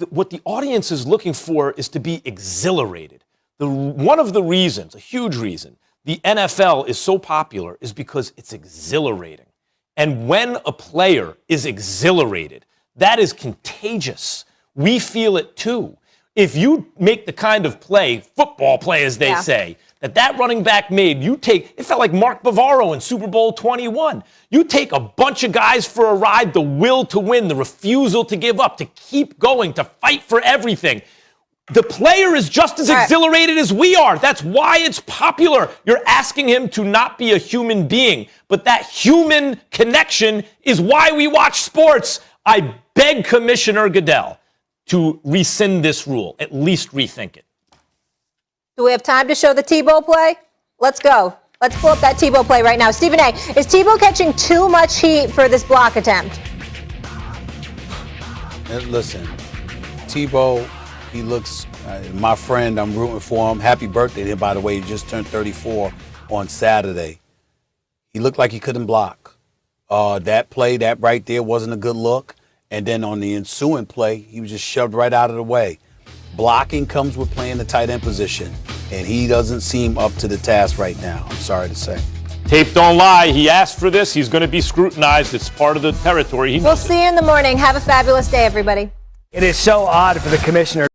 What the audience is looking for is to be exhilarated. One of the reasons, a huge reason, the NFL is so popular is because it's exhilarating. And when a player is exhilarated, that is contagious. We feel it too. If you make the kind of play, football play as they say, that running back made, it felt like Mark Bavaro in Super Bowl 21. You take a bunch of guys for a ride, the will to win, the refusal to give up, to keep going, to fight for everything. The player is just as exhilarated as we are. That's why it's popular. You're asking him to not be a human being, but that human connection is why we watch sports. I beg Commissioner Goodell to rescind this rule, at least rethink it. Do we have time to show the Tebow play? Let's go. Let's pull up that Tebow play right now. Stephen A., is Tebow catching too much heat for this block attempt? Listen, Tebow, he looks, my friend, I'm rooting for him. Happy birthday to him, by the way. He just turned 34 on Saturday. He looked like he couldn't block. That play, that right there wasn't a good look. And then on the ensuing play, he was just shoved right out of the way. Blocking comes with playing the tight end position, and he doesn't seem up to the task right now, I'm sorry to say. Tape don't lie. He asked for this. He's going to be scrutinized. It's part of the territory. We'll see you in the morning. Have a fabulous day, everybody. It is so odd for the commissioner